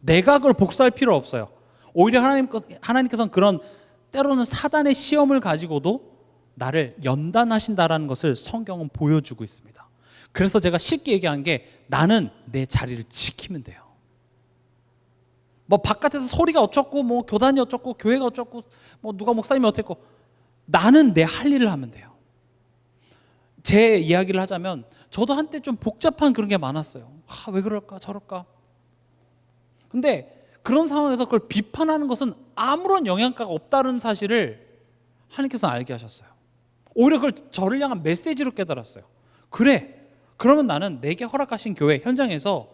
내가 그걸 복수할 필요 없어요. 오히려 하나님께서는 그런 때로는 사단의 시험을 가지고도 나를 연단하신다라는 것을 성경은 보여주고 있습니다. 그래서 제가 쉽게 얘기한 게 나는 내 자리를 지키면 돼요. 뭐 바깥에서 소리가 어쩌고 뭐 교단이 어쩌고 교회가 어쩌고 뭐 누가 목사님이 어땠고 나는 내 할 일을 하면 돼요. 제 이야기를 하자면 저도 한때 좀 복잡한 그런 게 많았어요. 왜 그럴까 저럴까. 근데 그런 상황에서 그걸 비판하는 것은 아무런 영향가가 없다는 사실을 하나님께서는 알게 하셨어요. 오히려 그걸 저를 향한 메시지로 깨달았어요. 그래, 그러면 나는 내게 허락하신 교회 현장에서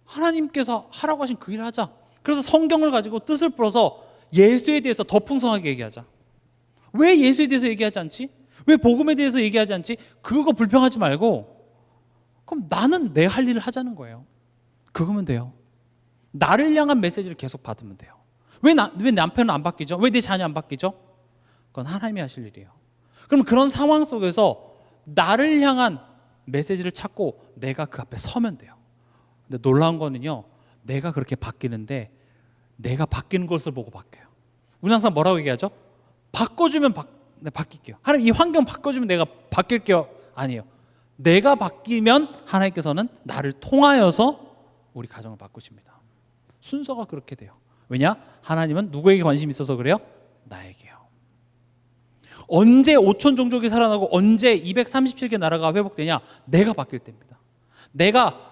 하나님께서 하라고 하신 그 일을 하자. 그래서 성경을 가지고 뜻을 풀어서 예수에 대해서 더 풍성하게 얘기하자. 왜 예수에 대해서 얘기하지 않지? 왜 복음에 대해서 얘기하지 않지? 그거 불평하지 말고 그럼 나는 내 할 일을 하자는 거예요. 그거면 돼요. 나를 향한 메시지를 계속 받으면 돼요. 왜 남편은 안 바뀌죠? 왜 내 자녀 안 바뀌죠? 그건 하나님이 하실 일이에요. 그럼 그런 상황 속에서 나를 향한 메시지를 찾고 내가 그 앞에 서면 돼요. 근데 놀라운 거는요, 내가 그렇게 바뀌는데 내가 바뀌는 것을 보고 바뀌어요. 우리 항상 뭐라고 얘기하죠? 바꿔주면 바뀔게요. 하나님 이 환경 바꿔주면 내가 바뀔게요. 아니에요. 내가 바뀌면 하나님께서는 나를 통하여서 우리 가정을 바꾸십니다. 순서가 그렇게 돼요. 왜냐? 하나님은 누구에게 관심이 있어서 그래요? 나에게요. 언제 5천 종족이 살아나고 언제 237개 나라가 회복되냐? 내가 바뀔 때입니다. 내가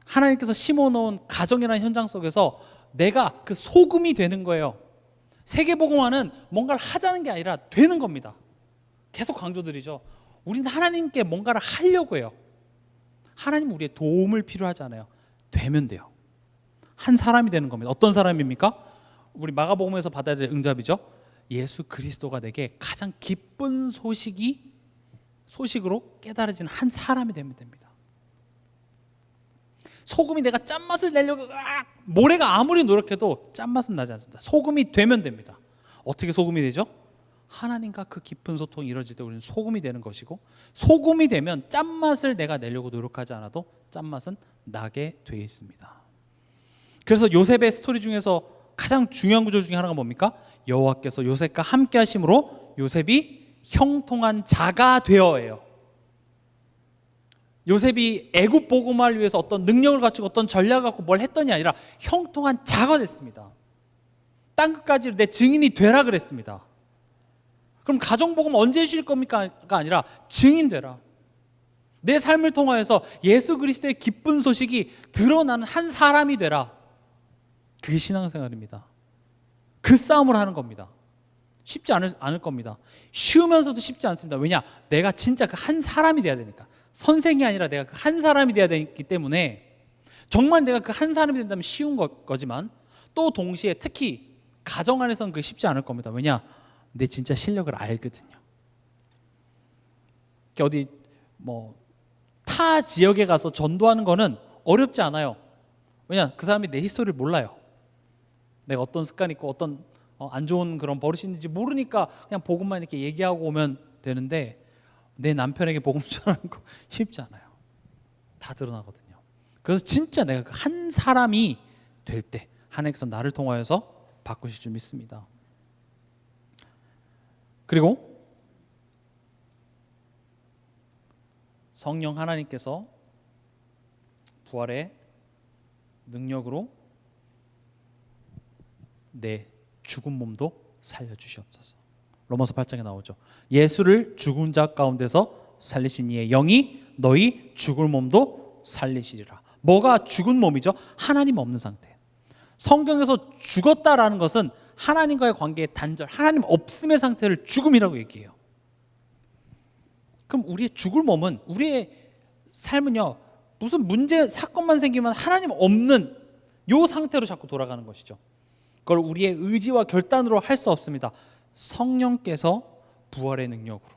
하나님께서 심어놓은 가정이라는 현장 속에서 내가 그 소금이 되는 거예요. 세계복음화는 뭔가를 하자는 게 아니라 되는 겁니다. 계속 강조드리죠. 우리는 하나님께 뭔가를 하려고 해요. 하나님은 우리의 도움을 필요하지 않아요. 되면 돼요. 한 사람이 되는 겁니다. 어떤 사람입니까? 우리 마가복음에서 받아야 될 응답이죠. 예수 그리스도가 내게 가장 기쁜 소식으로 깨달아지는 한 사람이 되면 됩니다. 소금이 내가 짠맛을 내려고 모래가 아무리 노력해도 짠맛은 나지 않습니다. 소금이 되면 됩니다. 어떻게 소금이 되죠? 하나님과 그 깊은 소통이 이루어질 때 우리는 소금이 되는 것이고, 소금이 되면 짠맛을 내가 내려고 노력하지 않아도 짠맛은 나게 되어 있습니다. 그래서 요셉의 스토리 중에서 가장 중요한 구조 중에 하나가 뭡니까? 여호와께서 요셉과 함께 하심으로 요셉이 형통한 자가 되어예요. 요셉이 애굽 복음화를 위해서 어떤 능력을 갖추고 어떤 전략을 갖고 뭘 했더니 아니라 형통한 자가 됐습니다. 땅끝까지 내 증인이 되라 그랬습니다. 그럼 가정 복음 언제 주실 겁니까?가 아니라 증인 되라. 내 삶을 통하여서 예수 그리스도의 기쁜 소식이 드러나는 한 사람이 되라. 그게 신앙생활입니다. 그 싸움을 하는 겁니다. 쉽지 않을 겁니다. 쉬우면서도 쉽지 않습니다. 왜냐? 내가 진짜 그 한 사람이 돼야 되니까. 선생이 아니라 내가 그 한 사람이 돼야 되기 때문에 정말 내가 그 한 사람이 된다면 쉬운 거지만 또 동시에 특히 가정 안에서는 그게 쉽지 않을 겁니다. 왜냐? 내 진짜 실력을 알거든요. 어디 타 지역에 가서 전도하는 거는 어렵지 않아요. 왜냐? 그 사람이 내 히스토리를 몰라요. 내가 어떤 습관이 있고 어떤 안 좋은 그런 버릇이 있는지 모르니까 그냥 복음만 이렇게 얘기하고 오면 되는데 내 남편에게 복음 전하는 거 쉽지 않아요. 다 드러나거든요. 그래서 진짜 내가 그 한 사람이 될 때 하나님께서 나를 통하여서 바꾸실 줄 믿습니다. 그리고 성령 하나님께서 부활의 능력으로 내 죽은 몸도 살려주시옵소서. 로마서 8장에 나오죠. 예수를 죽은 자 가운데서 살리신 이의 영이 너희 죽을 몸도 살리시리라. 뭐가 죽은 몸이죠? 하나님 없는 상태. 성경에서 죽었다라는 것은 하나님과의 관계의 단절, 하나님 없음의 상태를 죽음이라고 얘기해요. 그럼 우리의 죽을 몸은, 우리의 삶은요, 무슨 문제, 사건만 생기면 하나님 없는 이 상태로 자꾸 돌아가는 것이죠. 그걸 우리의 의지와 결단으로 할 수 없습니다. 성령께서 부활의 능력으로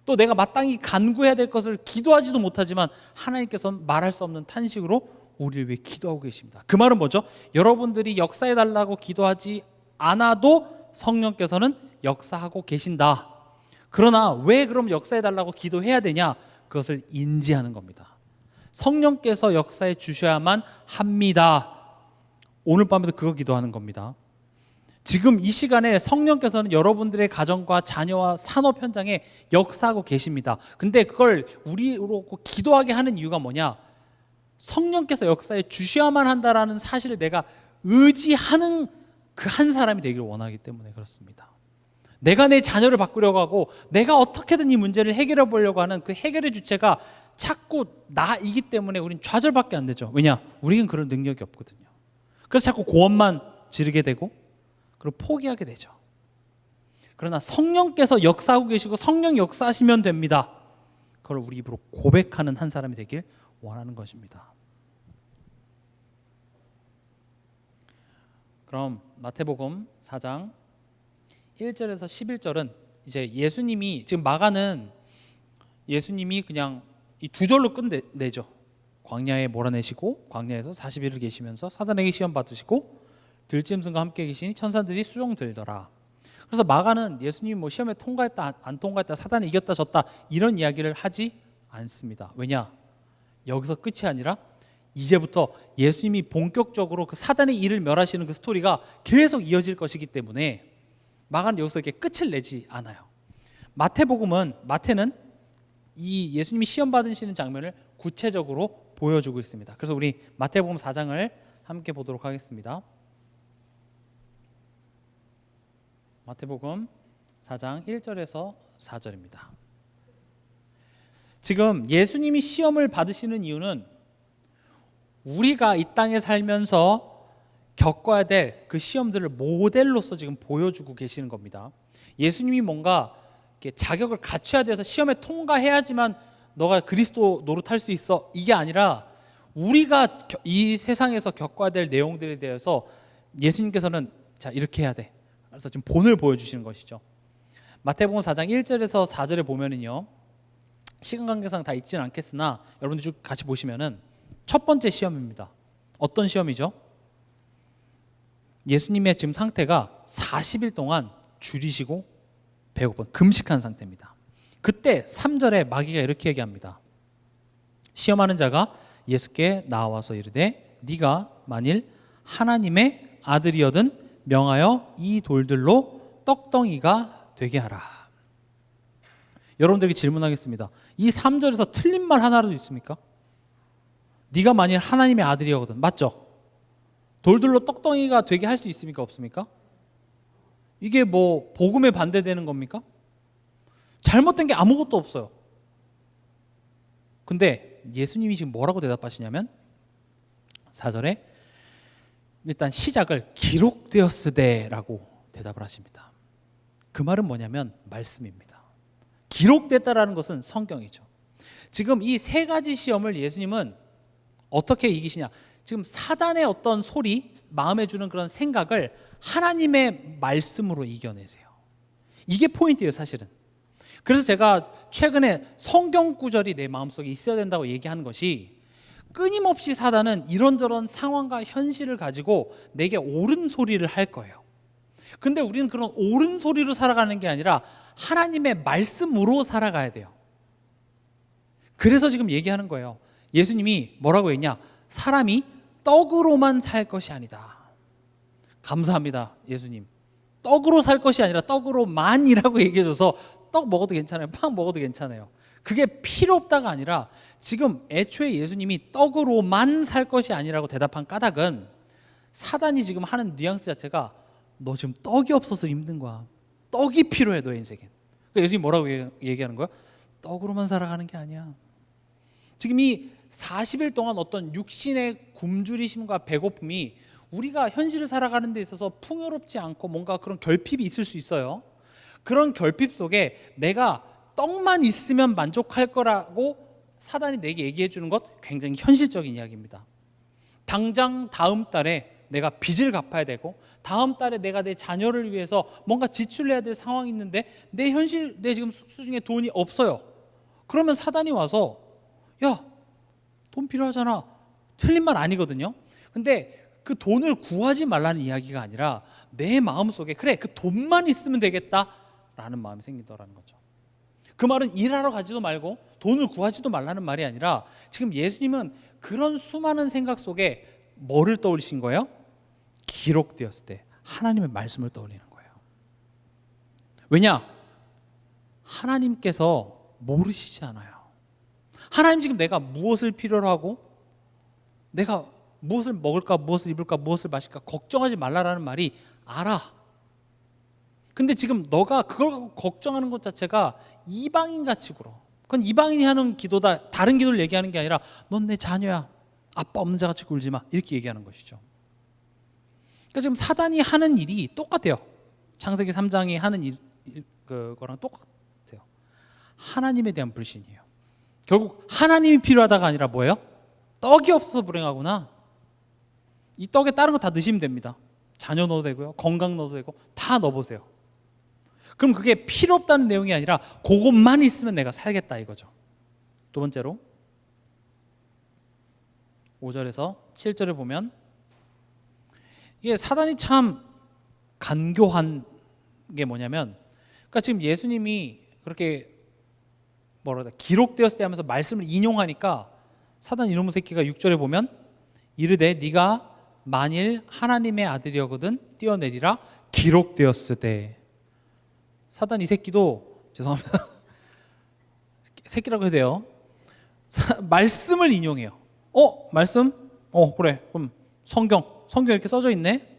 또 내가 마땅히 간구해야 될 것을 기도하지도 못하지만 하나님께서는 말할 수 없는 탄식으로 우리를 위해 기도하고 계십니다. 그 말은 뭐죠? 여러분들이 역사해 달라고 기도하지 않아도 성령께서는 역사하고 계신다. 그러나 왜 그럼 역사해 달라고 기도해야 되냐? 그것을 인지하는 겁니다. 성령께서 역사해 주셔야만 합니다. 오늘 밤에도 그거 기도하는 겁니다. 지금 이 시간에 성령께서는 여러분들의 가정과 자녀와 산업 현장에 역사하고 계십니다. 근데 그걸 우리로 기도하게 하는 이유가 뭐냐? 성령께서 역사해 주셔야만 한다라는 사실을 내가 의지하는 그 한 사람이 되기를 원하기 때문에 그렇습니다. 내가 내 자녀를 바꾸려고 하고 내가 어떻게든 이 문제를 해결해 보려고 하는 그 해결의 주체가 자꾸 나이기 때문에 우린 좌절밖에 안 되죠. 왜냐? 우리는 그런 능력이 없거든요. 그래서 자꾸 고함만 지르게 되고 그리고 포기하게 되죠. 그러나 성령께서 역사하고 계시고 성령 역사하시면 됩니다. 그걸 우리 입으로 고백하는 한 사람이 되길 원하는 것입니다. 그럼 마태복음 4장 1절에서 11절은 이제 예수님이 지금 마가는 예수님이 그냥 이 두 절로 끝내죠. 광야에 몰아내시고 광야에서 40일을 계시면서 사단에게 시험 받으시고 들짐승과 함께 계시니 천사들이 수종 들더라. 그래서 마가는 예수님이 뭐 시험에 통과했다 안 통과했다 사단이 이겼다 졌다 이런 이야기를 하지 않습니다. 왜냐? 여기서 끝이 아니라 이제부터 예수님이 본격적으로 그 사단의 일을 멸하시는 그 스토리가 계속 이어질 것이기 때문에 마가는 여기서 이렇게 끝을 내지 않아요. 마태는 이 예수님이 시험 받으시는 장면을 구체적으로 보여주고 있습니다. 그래서 우리 마태복음 4장을 함께 보도록 하겠습니다. 마태복음 4장 1절에서 4절입니다. 지금 예수님이 시험을 받으시는 이유는 우리가 이 땅에 살면서 겪어야 될 그 시험들을 모델로서 지금 보여주고 계시는 겁니다. 예수님이 뭔가 이렇게 자격을 갖춰야 돼서 시험에 통과해야지만 너가 그리스도 노릇할 수 있어 이게 아니라 우리가 이 세상에서 겪어야 될 내용들에 대해서 예수님께서는 자 이렇게 해야 돼. 그래서 지금 본을 보여주시는 것이죠. 마태복음 4장 1절에서 4절에 보면은요. 시간 관계상 다 읽지는 않겠으나 여러분들 쭉 같이 보시면은 첫 번째 시험입니다. 어떤 시험이죠? 예수님의 지금 상태가 40일 동안 줄이시고 배고픈 금식한 상태입니다. 그때 3절에 마귀가 이렇게 얘기합니다. 시험하는 자가 예수께 나와서 이르되 네가 만일 하나님의 아들이어든 명하여 이 돌들로 떡덩이가 되게 하라. 여러분들에게 질문하겠습니다. 이 3절에서 틀린 말 하나라도 있습니까? 네가 만일 하나님의 아들이거든 맞죠? 돌들로 떡덩이가 되게 할 수 있습니까? 없습니까? 이게 뭐 복음에 반대되는 겁니까? 잘못된 게 아무것도 없어요. 근데 예수님이 지금 뭐라고 대답하시냐면 4절에 일단 시작을 기록되었으되라고 대답을 하십니다. 그 말은 뭐냐면 말씀입니다. 기록됐다라는 것은 성경이죠. 지금 이 세 가지 시험을 예수님은 어떻게 이기시냐? 지금 사단의 어떤 소리, 마음에 주는 그런 생각을 하나님의 말씀으로 이겨내세요. 이게 포인트예요, 사실은. 그래서 제가 최근에 성경 구절이 내 마음속에 있어야 된다고 얘기하는 것이 끊임없이 사단은 이런저런 상황과 현실을 가지고 내게 옳은 소리를 할 거예요. 근데 우리는 그런 옳은 소리로 살아가는 게 아니라 하나님의 말씀으로 살아가야 돼요. 그래서 지금 얘기하는 거예요. 예수님이 뭐라고 했냐? 사람이 떡으로만 살 것이 아니다. 감사합니다, 예수님. 떡으로 살 것이 아니라 떡으로만이라고 얘기해줘서 떡 먹어도 괜찮아요, 빵 먹어도 괜찮아요. 그게 필요 없다가 아니라 지금 애초에 예수님이 떡으로만 살 것이 아니라고 대답한 까닭은 사단이 지금 하는 뉘앙스 자체가 너 지금 떡이 없어서 힘든 거야. 떡이 필요해 너의 인생엔. 그러니까 예수님이 뭐라고 얘기하는 거야? 떡으로만 살아가는 게 아니야. 지금 이 40일 동안 어떤 육신의 굶주리심과 배고픔이 우리가 현실을 살아가는 데 있어서 풍요롭지 않고 뭔가 그런 결핍이 있을 수 있어요. 그런 결핍 속에 내가 떡만 있으면 만족할 거라고 사단이 내게 얘기해 주는 것 굉장히 현실적인 이야기입니다. 당장 다음 달에 내가 빚을 갚아야 되고 다음 달에 내가 내 자녀를 위해서 뭔가 지출을 해야 될 상황이 있는데 내 지금 수중에 돈이 없어요. 그러면 사단이 와서 야, 돈 필요하잖아. 틀린 말 아니거든요. 근데 그 돈을 구하지 말라는 이야기가 아니라 내 마음속에 그래 그 돈만 있으면 되겠다라는 마음이 생기더라는 거죠. 그 말은 일하러 가지도 말고 돈을 구하지도 말라는 말이 아니라 지금 예수님은 그런 수많은 생각 속에 뭐를 떠올리신 거예요? 기록되었을 때 하나님의 말씀을 떠올리는 거예요. 왜냐? 하나님께서 모르시지 않아요. 하나님 지금 내가 무엇을 필요로 하고 내가 무엇을 먹을까 무엇을 입을까 무엇을 마실까 걱정하지 말라라는 말이 알아. 근데 지금 너가 그걸 갖고 걱정하는 것 자체가 이방인같이 굴어. 그건 이방인이 하는 기도다. 다른 기도를 얘기하는 게 아니라 넌 내 자녀야. 아빠 없는 자같이 굴지 마. 이렇게 얘기하는 것이죠. 그러니까 지금 사단이 하는 일이 똑같아요. 창세기 3장이 하는 그거랑 똑같아요. 하나님에 대한 불신이에요. 결국 하나님이 필요하다가 아니라 뭐예요? 떡이 없어서 불행하구나. 이 떡에 다른 거 다 넣으시면 됩니다. 자녀 넣어도 되고요. 건강 넣어도 되고 다 넣어보세요. 그럼 그게 필요 없다는 내용이 아니라 그것만 있으면 내가 살겠다 이거죠. 두 번째로 5절에서 7절을 보면 이게 사단이 참 간교한 게 뭐냐면 그러니까 지금 예수님이 그렇게 기록되었을 때 하면서 말씀을 인용하니까 사단 이놈의 새끼가 6절에 보면 이르되 네가 만일 하나님의 아들이거든 뛰어내리라 기록되었을 때. 사단 이 새끼도 죄송합니다. 새끼라고 해도 돼요. 말씀을 인용해요. 말씀? 그래. 그럼 성경 이렇게 써져 있네.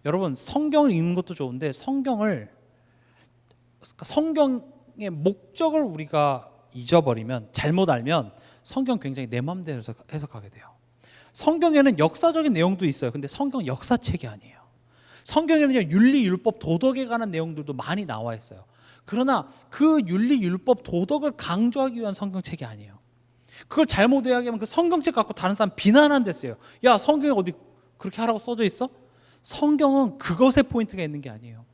여러분 성경을 읽는 것도 좋은데 성경의 목적을 우리가 잊어버리면 잘못 알면 성경 굉장히 내 마음대로 해석하게 돼요. 성경에는 역사적인 내용도 있어요. 근데 성경은 역사책이 아니에요. 성경에는요 윤리, 율법, 도덕에 관한 내용들도 많이 나와 있어요. 그러나 그 윤리, 율법, 도덕을 강조하기 위한 성경책이 아니에요. 그걸 잘못 이야기하면 그 성경책 갖고 다른 사람 비난한댔어요. 야, 성경에 어디 그렇게 하라고 써져 있어? 성경은 그것에 포인트가 있는 게 아니에요.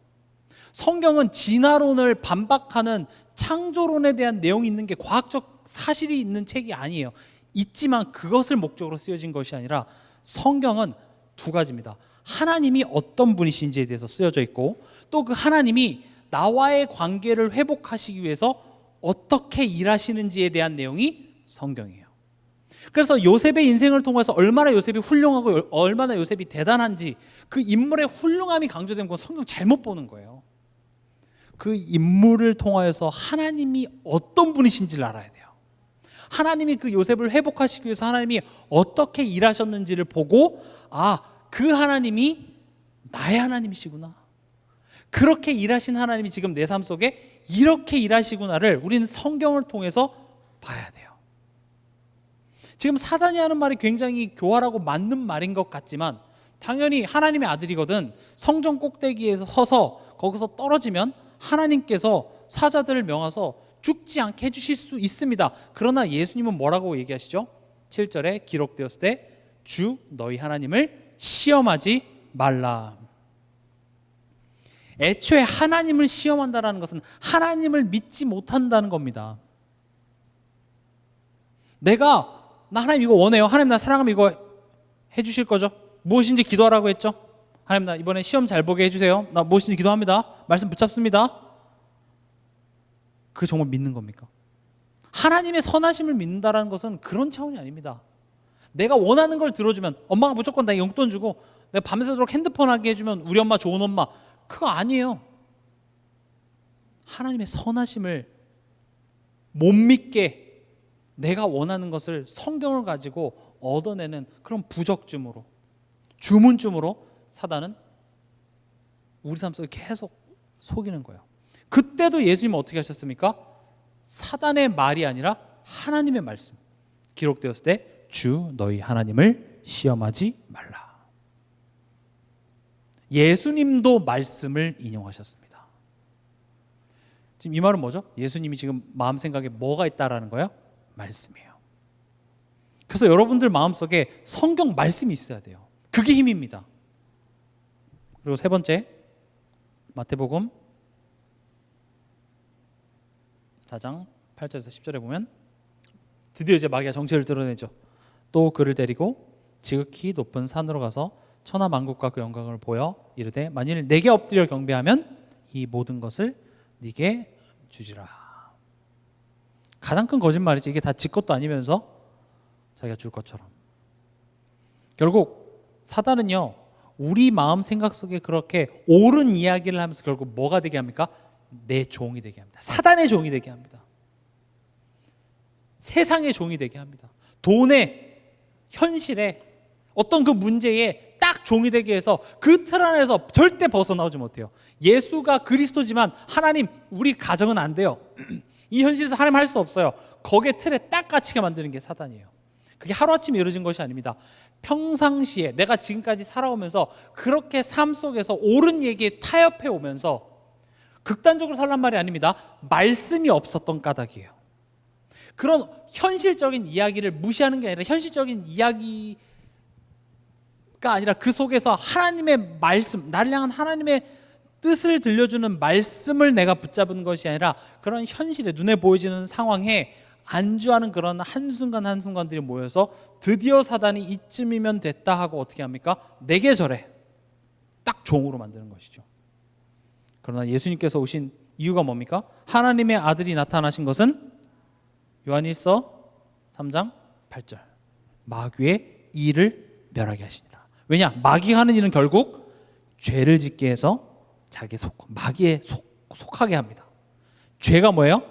성경은 진화론을 반박하는 창조론에 대한 내용이 있는 게 과학적 사실이 있는 책이 아니에요. 있지만 그것을 목적으로 쓰여진 것이 아니라 성경은 두 가지입니다. 하나님이 어떤 분이신지에 대해서 쓰여져 있고 또 그 하나님이 나와의 관계를 회복하시기 위해서 어떻게 일하시는지에 대한 내용이 성경이에요. 그래서 요셉의 인생을 통해서 얼마나 요셉이 훌륭하고 얼마나 요셉이 대단한지 그 인물의 훌륭함이 강조된 건 성경 잘못 보는 거예요. 그 인물을 통하여서 하나님이 어떤 분이신지를 알아야 돼요. 하나님이 그 요셉을 회복하시기 위해서 하나님이 어떻게 일하셨는지를 보고 그 하나님이 나의 하나님이시구나. 그렇게 일하신 하나님이 지금 내 삶 속에 이렇게 일하시구나를 우리는 성경을 통해서 봐야 돼요. 지금 사단이 하는 말이 굉장히 교활하고 맞는 말인 것 같지만 당연히 하나님의 아들이거든 성전 꼭대기에서 서서 거기서 떨어지면 하나님께서 사자들을 명하서 죽지 않게 해주실 수 있습니다. 그러나 예수님은 뭐라고 얘기하시죠? 7절에 기록되었을 때 주 너희 하나님을 시험하지 말라. 애초에 하나님을 시험한다는 것은 하나님을 믿지 못한다는 겁니다. 나 하나님 이거 원해요. 하나님 나 사랑하면 이거 해주실 거죠? 무엇인지 기도하라고 했죠? 하나님 나 이번에 시험 잘 보게 해주세요. 나 무엇인지 기도합니다. 말씀 붙잡습니다. 그게 정말 믿는 겁니까? 하나님의 선하심을 믿는다는 것은 그런 차원이 아닙니다. 내가 원하는 걸 들어주면 엄마가 무조건 나 용돈 주고 내가 밤새도록 핸드폰 하게 해주면 우리 엄마 좋은 엄마 그거 아니에요. 하나님의 선하심을 못 믿게 내가 원하는 것을 성경을 가지고 얻어내는 그런 부적쯤으로 주문쯤으로 사단은 우리 삶 속에 계속 속이는 거예요. 그때도 예수님은 어떻게 하셨습니까? 사단의 말이 아니라 하나님의 말씀 기록되었을 때 주 너희 하나님을 시험하지 말라. 예수님도 말씀을 인용하셨습니다. 지금 이 말은 뭐죠? 예수님이 지금 마음 생각에 뭐가 있다라는 거예요? 말씀이에요. 그래서 여러분들 마음속에 성경 말씀이 있어야 돼요. 그게 힘입니다. 그리고 세 번째, 마태복음 4장 8절에서 10절에 보면 드디어 이제 마귀가 정체를 드러내죠. 또 그를 데리고 지극히 높은 산으로 가서 천하 만국과 그 영광을 보여 이르되 만일 내게 엎드려 경배하면 이 모든 것을 네게 주리라. 가장 큰 거짓말이죠. 이게 다 지 것도 아니면서 자기가 줄 것처럼. 결국 사단은요, 우리 마음 생각 속에 그렇게 옳은 이야기를 하면서 결국 뭐가 되게 합니까? 내 종이 되게 합니다. 사단의 종이 되게 합니다. 세상의 종이 되게 합니다. 돈에, 현실에, 어떤 그 문제에 딱 종이 되게 해서 그 틀 안에서 절대 벗어나오지 못해요. 예수가 그리스도지만 하나님, 우리 가정은 안 돼요. 이 현실에서 하나님 할 수 없어요. 거기에 틀에 딱 갇히게 만드는 게 사단이에요. 그게 하루아침에 이루어진 것이 아닙니다. 평상시에 내가 지금까지 살아오면서 그렇게 삶 속에서 옳은 얘기에 타협해 오면서 극단적으로 살란 말이 아닙니다. 말씀이 없었던 까닭이에요. 그런 현실적인 이야기를 무시하는 게 아니라 현실적인 이야기가 아니라 그 속에서 하나님의 말씀, 나를 향한 하나님의 뜻을 들려주는 말씀을 내가 붙잡은 것이 아니라 그런 현실에 눈에 보여지는 상황에 안주하는 그런 한순간 한순간들이 모여서 드디어 사단이 이쯤이면 됐다 하고 어떻게 합니까? 내게 절해. 딱 종으로 만드는 것이죠. 그러나 예수님께서 오신 이유가 뭡니까? 하나님의 아들이 나타나신 것은 요한일서 3장 8절 마귀의 일을 멸하게 하시니라. 왜냐? 마귀가 하는 일은 결국 죄를 짓게 해서 마귀에 속하게 합니다. 죄가 뭐예요?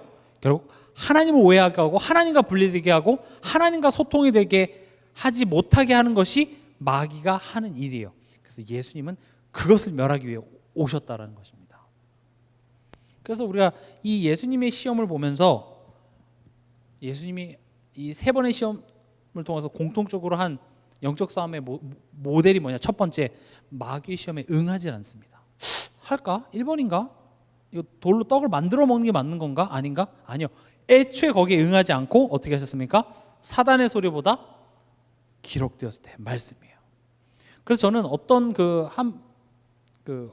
결국 하나님을 오해하게 하고 하나님과 분리되게 하고 하나님과 소통이 되게 하지 못하게 하는 것이 마귀가 하는 일이에요. 그래서 예수님은 그것을 멸하기 위해 오셨다라는 것입니다. 그래서 우리가 이 예수님의 시험을 보면서 예수님이 이 세 번의 시험을 통해서 공통적으로 한 영적 싸움의 모델이 뭐냐? 첫 번째, 마귀의 시험에 응하지 않습니다. 할까? 1번인가? 이거 돌로 떡을 만들어 먹는 게 맞는 건가? 아닌가? 아니요. 애초에 거기에 응하지 않고 어떻게 하셨습니까? 사단의 소리보다 기록되었을 때 말씀이에요. 그래서 저는 어떤 그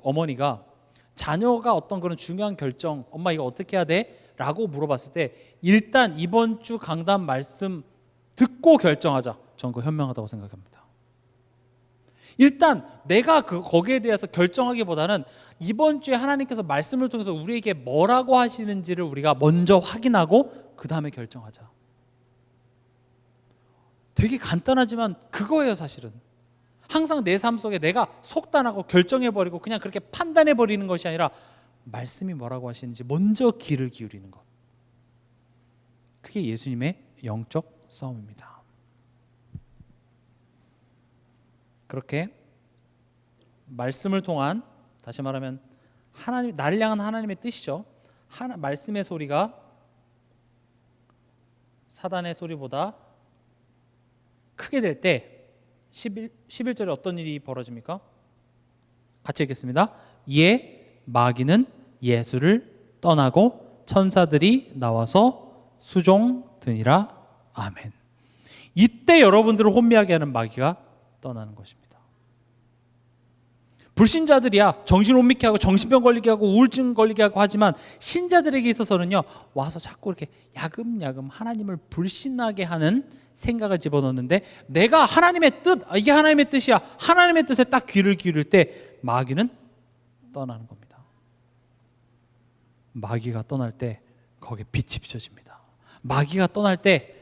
어머니가 자녀가 어떤 그런 중요한 결정, 엄마 이거 어떻게 해야 돼? 라고 물어봤을 때 일단 이번 주 강단 말씀 듣고 결정하자. 저는 그거 현명하다고 생각합니다. 일단 내가 거기에 대해서 결정하기보다는 이번 주에 하나님께서 말씀을 통해서 우리에게 뭐라고 하시는지를 우리가 먼저 확인하고 그 다음에 결정하자. 되게 간단하지만 그거예요. 사실은 항상 내 삶 속에 내가 속단하고 결정해버리고 그냥 그렇게 판단해버리는 것이 아니라 말씀이 뭐라고 하시는지 먼저 귀를 기울이는 것. 그게 예수님의 영적 싸움입니다. 그렇게 말씀을 통한, 다시 말하면 하나님, 나를 향한 하나님의 뜻이죠. 말씀의 소리가 사단의 소리보다 크게 될 때 11절에 어떤 일이 벌어집니까? 같이 읽겠습니다. 이에 마귀는 예수를 떠나고 천사들이 나와서 수종드니라. 아멘. 이때 여러분들을 혼미하게 하는 마귀가 떠나는 것입니다. 불신자들이야 정신 혼미케 하고 정신병 걸리게 하고 우울증 걸리게 하고 하지만 신자들에게 있어서는요, 와서 자꾸 이렇게 야금야금 하나님을 불신하게 하는 생각을 집어넣는데, 내가 하나님의 뜻, 이게 하나님의 뜻이야, 하나님의 뜻에 딱 귀를 기울일 때 마귀는 떠나는 겁니다. 마귀가 떠날 때 거기에 빛이 비춰집니다. 마귀가 떠날 때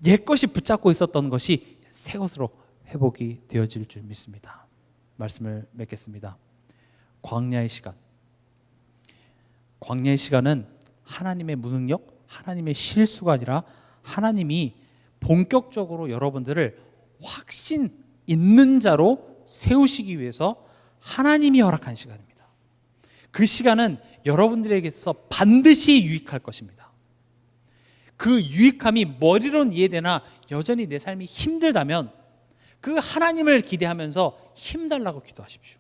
옛것이 붙잡고 있었던 것이 새 것으로 회복이 되어질 줄 믿습니다. 말씀을 맺겠습니다. 광야의 시간은 하나님의 무능력, 하나님의 실수가 아니라 하나님이 본격적으로 여러분들을 확신 있는 자로 세우시기 위해서 하나님이 허락한 시간입니다. 그 시간은 여러분들에게 있어서 반드시 유익할 것입니다. 그 유익함이 머리로는 이해되나 여전히 내 삶이 힘들다면 그 하나님을 기대하면서 힘달라고 기도하십시오.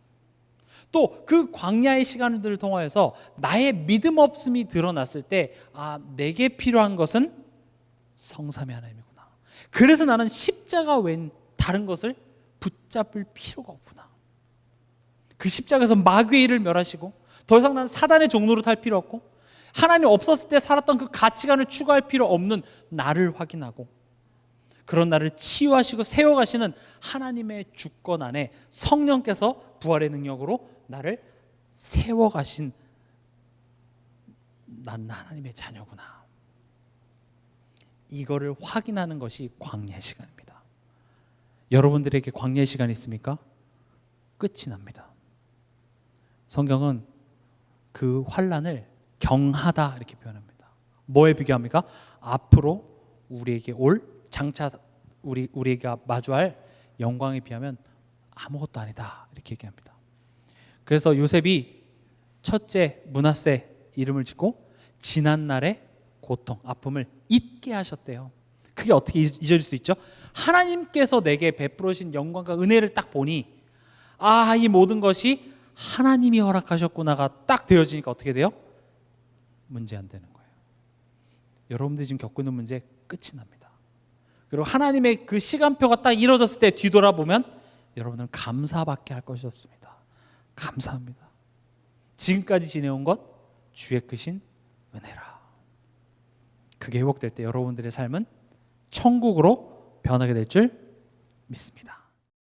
또 그 광야의 시간들을 통하여서 나의 믿음 없음이 드러났을 때, 내게 필요한 것은 성삼의 하나님이구나. 그래서 나는 십자가 외엔 다른 것을 붙잡을 필요가 없구나. 그 십자가에서 마귀의 일을 멸하시고 더 이상 난 사단의 종로로 탈 필요 없고 하나님 없었을 때 살았던 그 가치관을 추구할 필요 없는 나를 확인하고 그런 나를 치유하시고 세워가시는 하나님의 주권 안에 성령께서 부활의 능력으로 나를 세워가신 난 하나님의 자녀구나. 이거를 확인하는 것이 광야의 시간입니다. 여러분들에게 광야의 시간이 있습니까? 끝이 납니다. 성경은 그 환난을 경하다 이렇게 표현합니다. 뭐에 비교합니까? 앞으로 우리에게 올 장차 우리가 마주할 영광에 비하면 아무것도 아니다 이렇게 얘기합니다. 그래서 요셉이 첫째 므낫세 이름을 짓고 지난 날의 고통, 아픔을 잊게 하셨대요. 그게 어떻게 잊어질 수 있죠? 하나님께서 내게 베풀으신 영광과 은혜를 딱 보니 이 모든 것이 하나님이 허락하셨구나가 딱 되어지니까 어떻게 돼요? 문제 안 되는 거예요. 여러분들이 지금 겪고 있는 문제 끝이 납니다. 그리고 하나님의 그 시간표가 딱 이루어졌을 때 뒤돌아보면 여러분들은 감사밖에 할 것이 없습니다. 감사합니다. 지금까지 지내온 것 주의 크신 은혜라. 그게 회복될 때 여러분들의 삶은 천국으로 변하게 될 줄 믿습니다.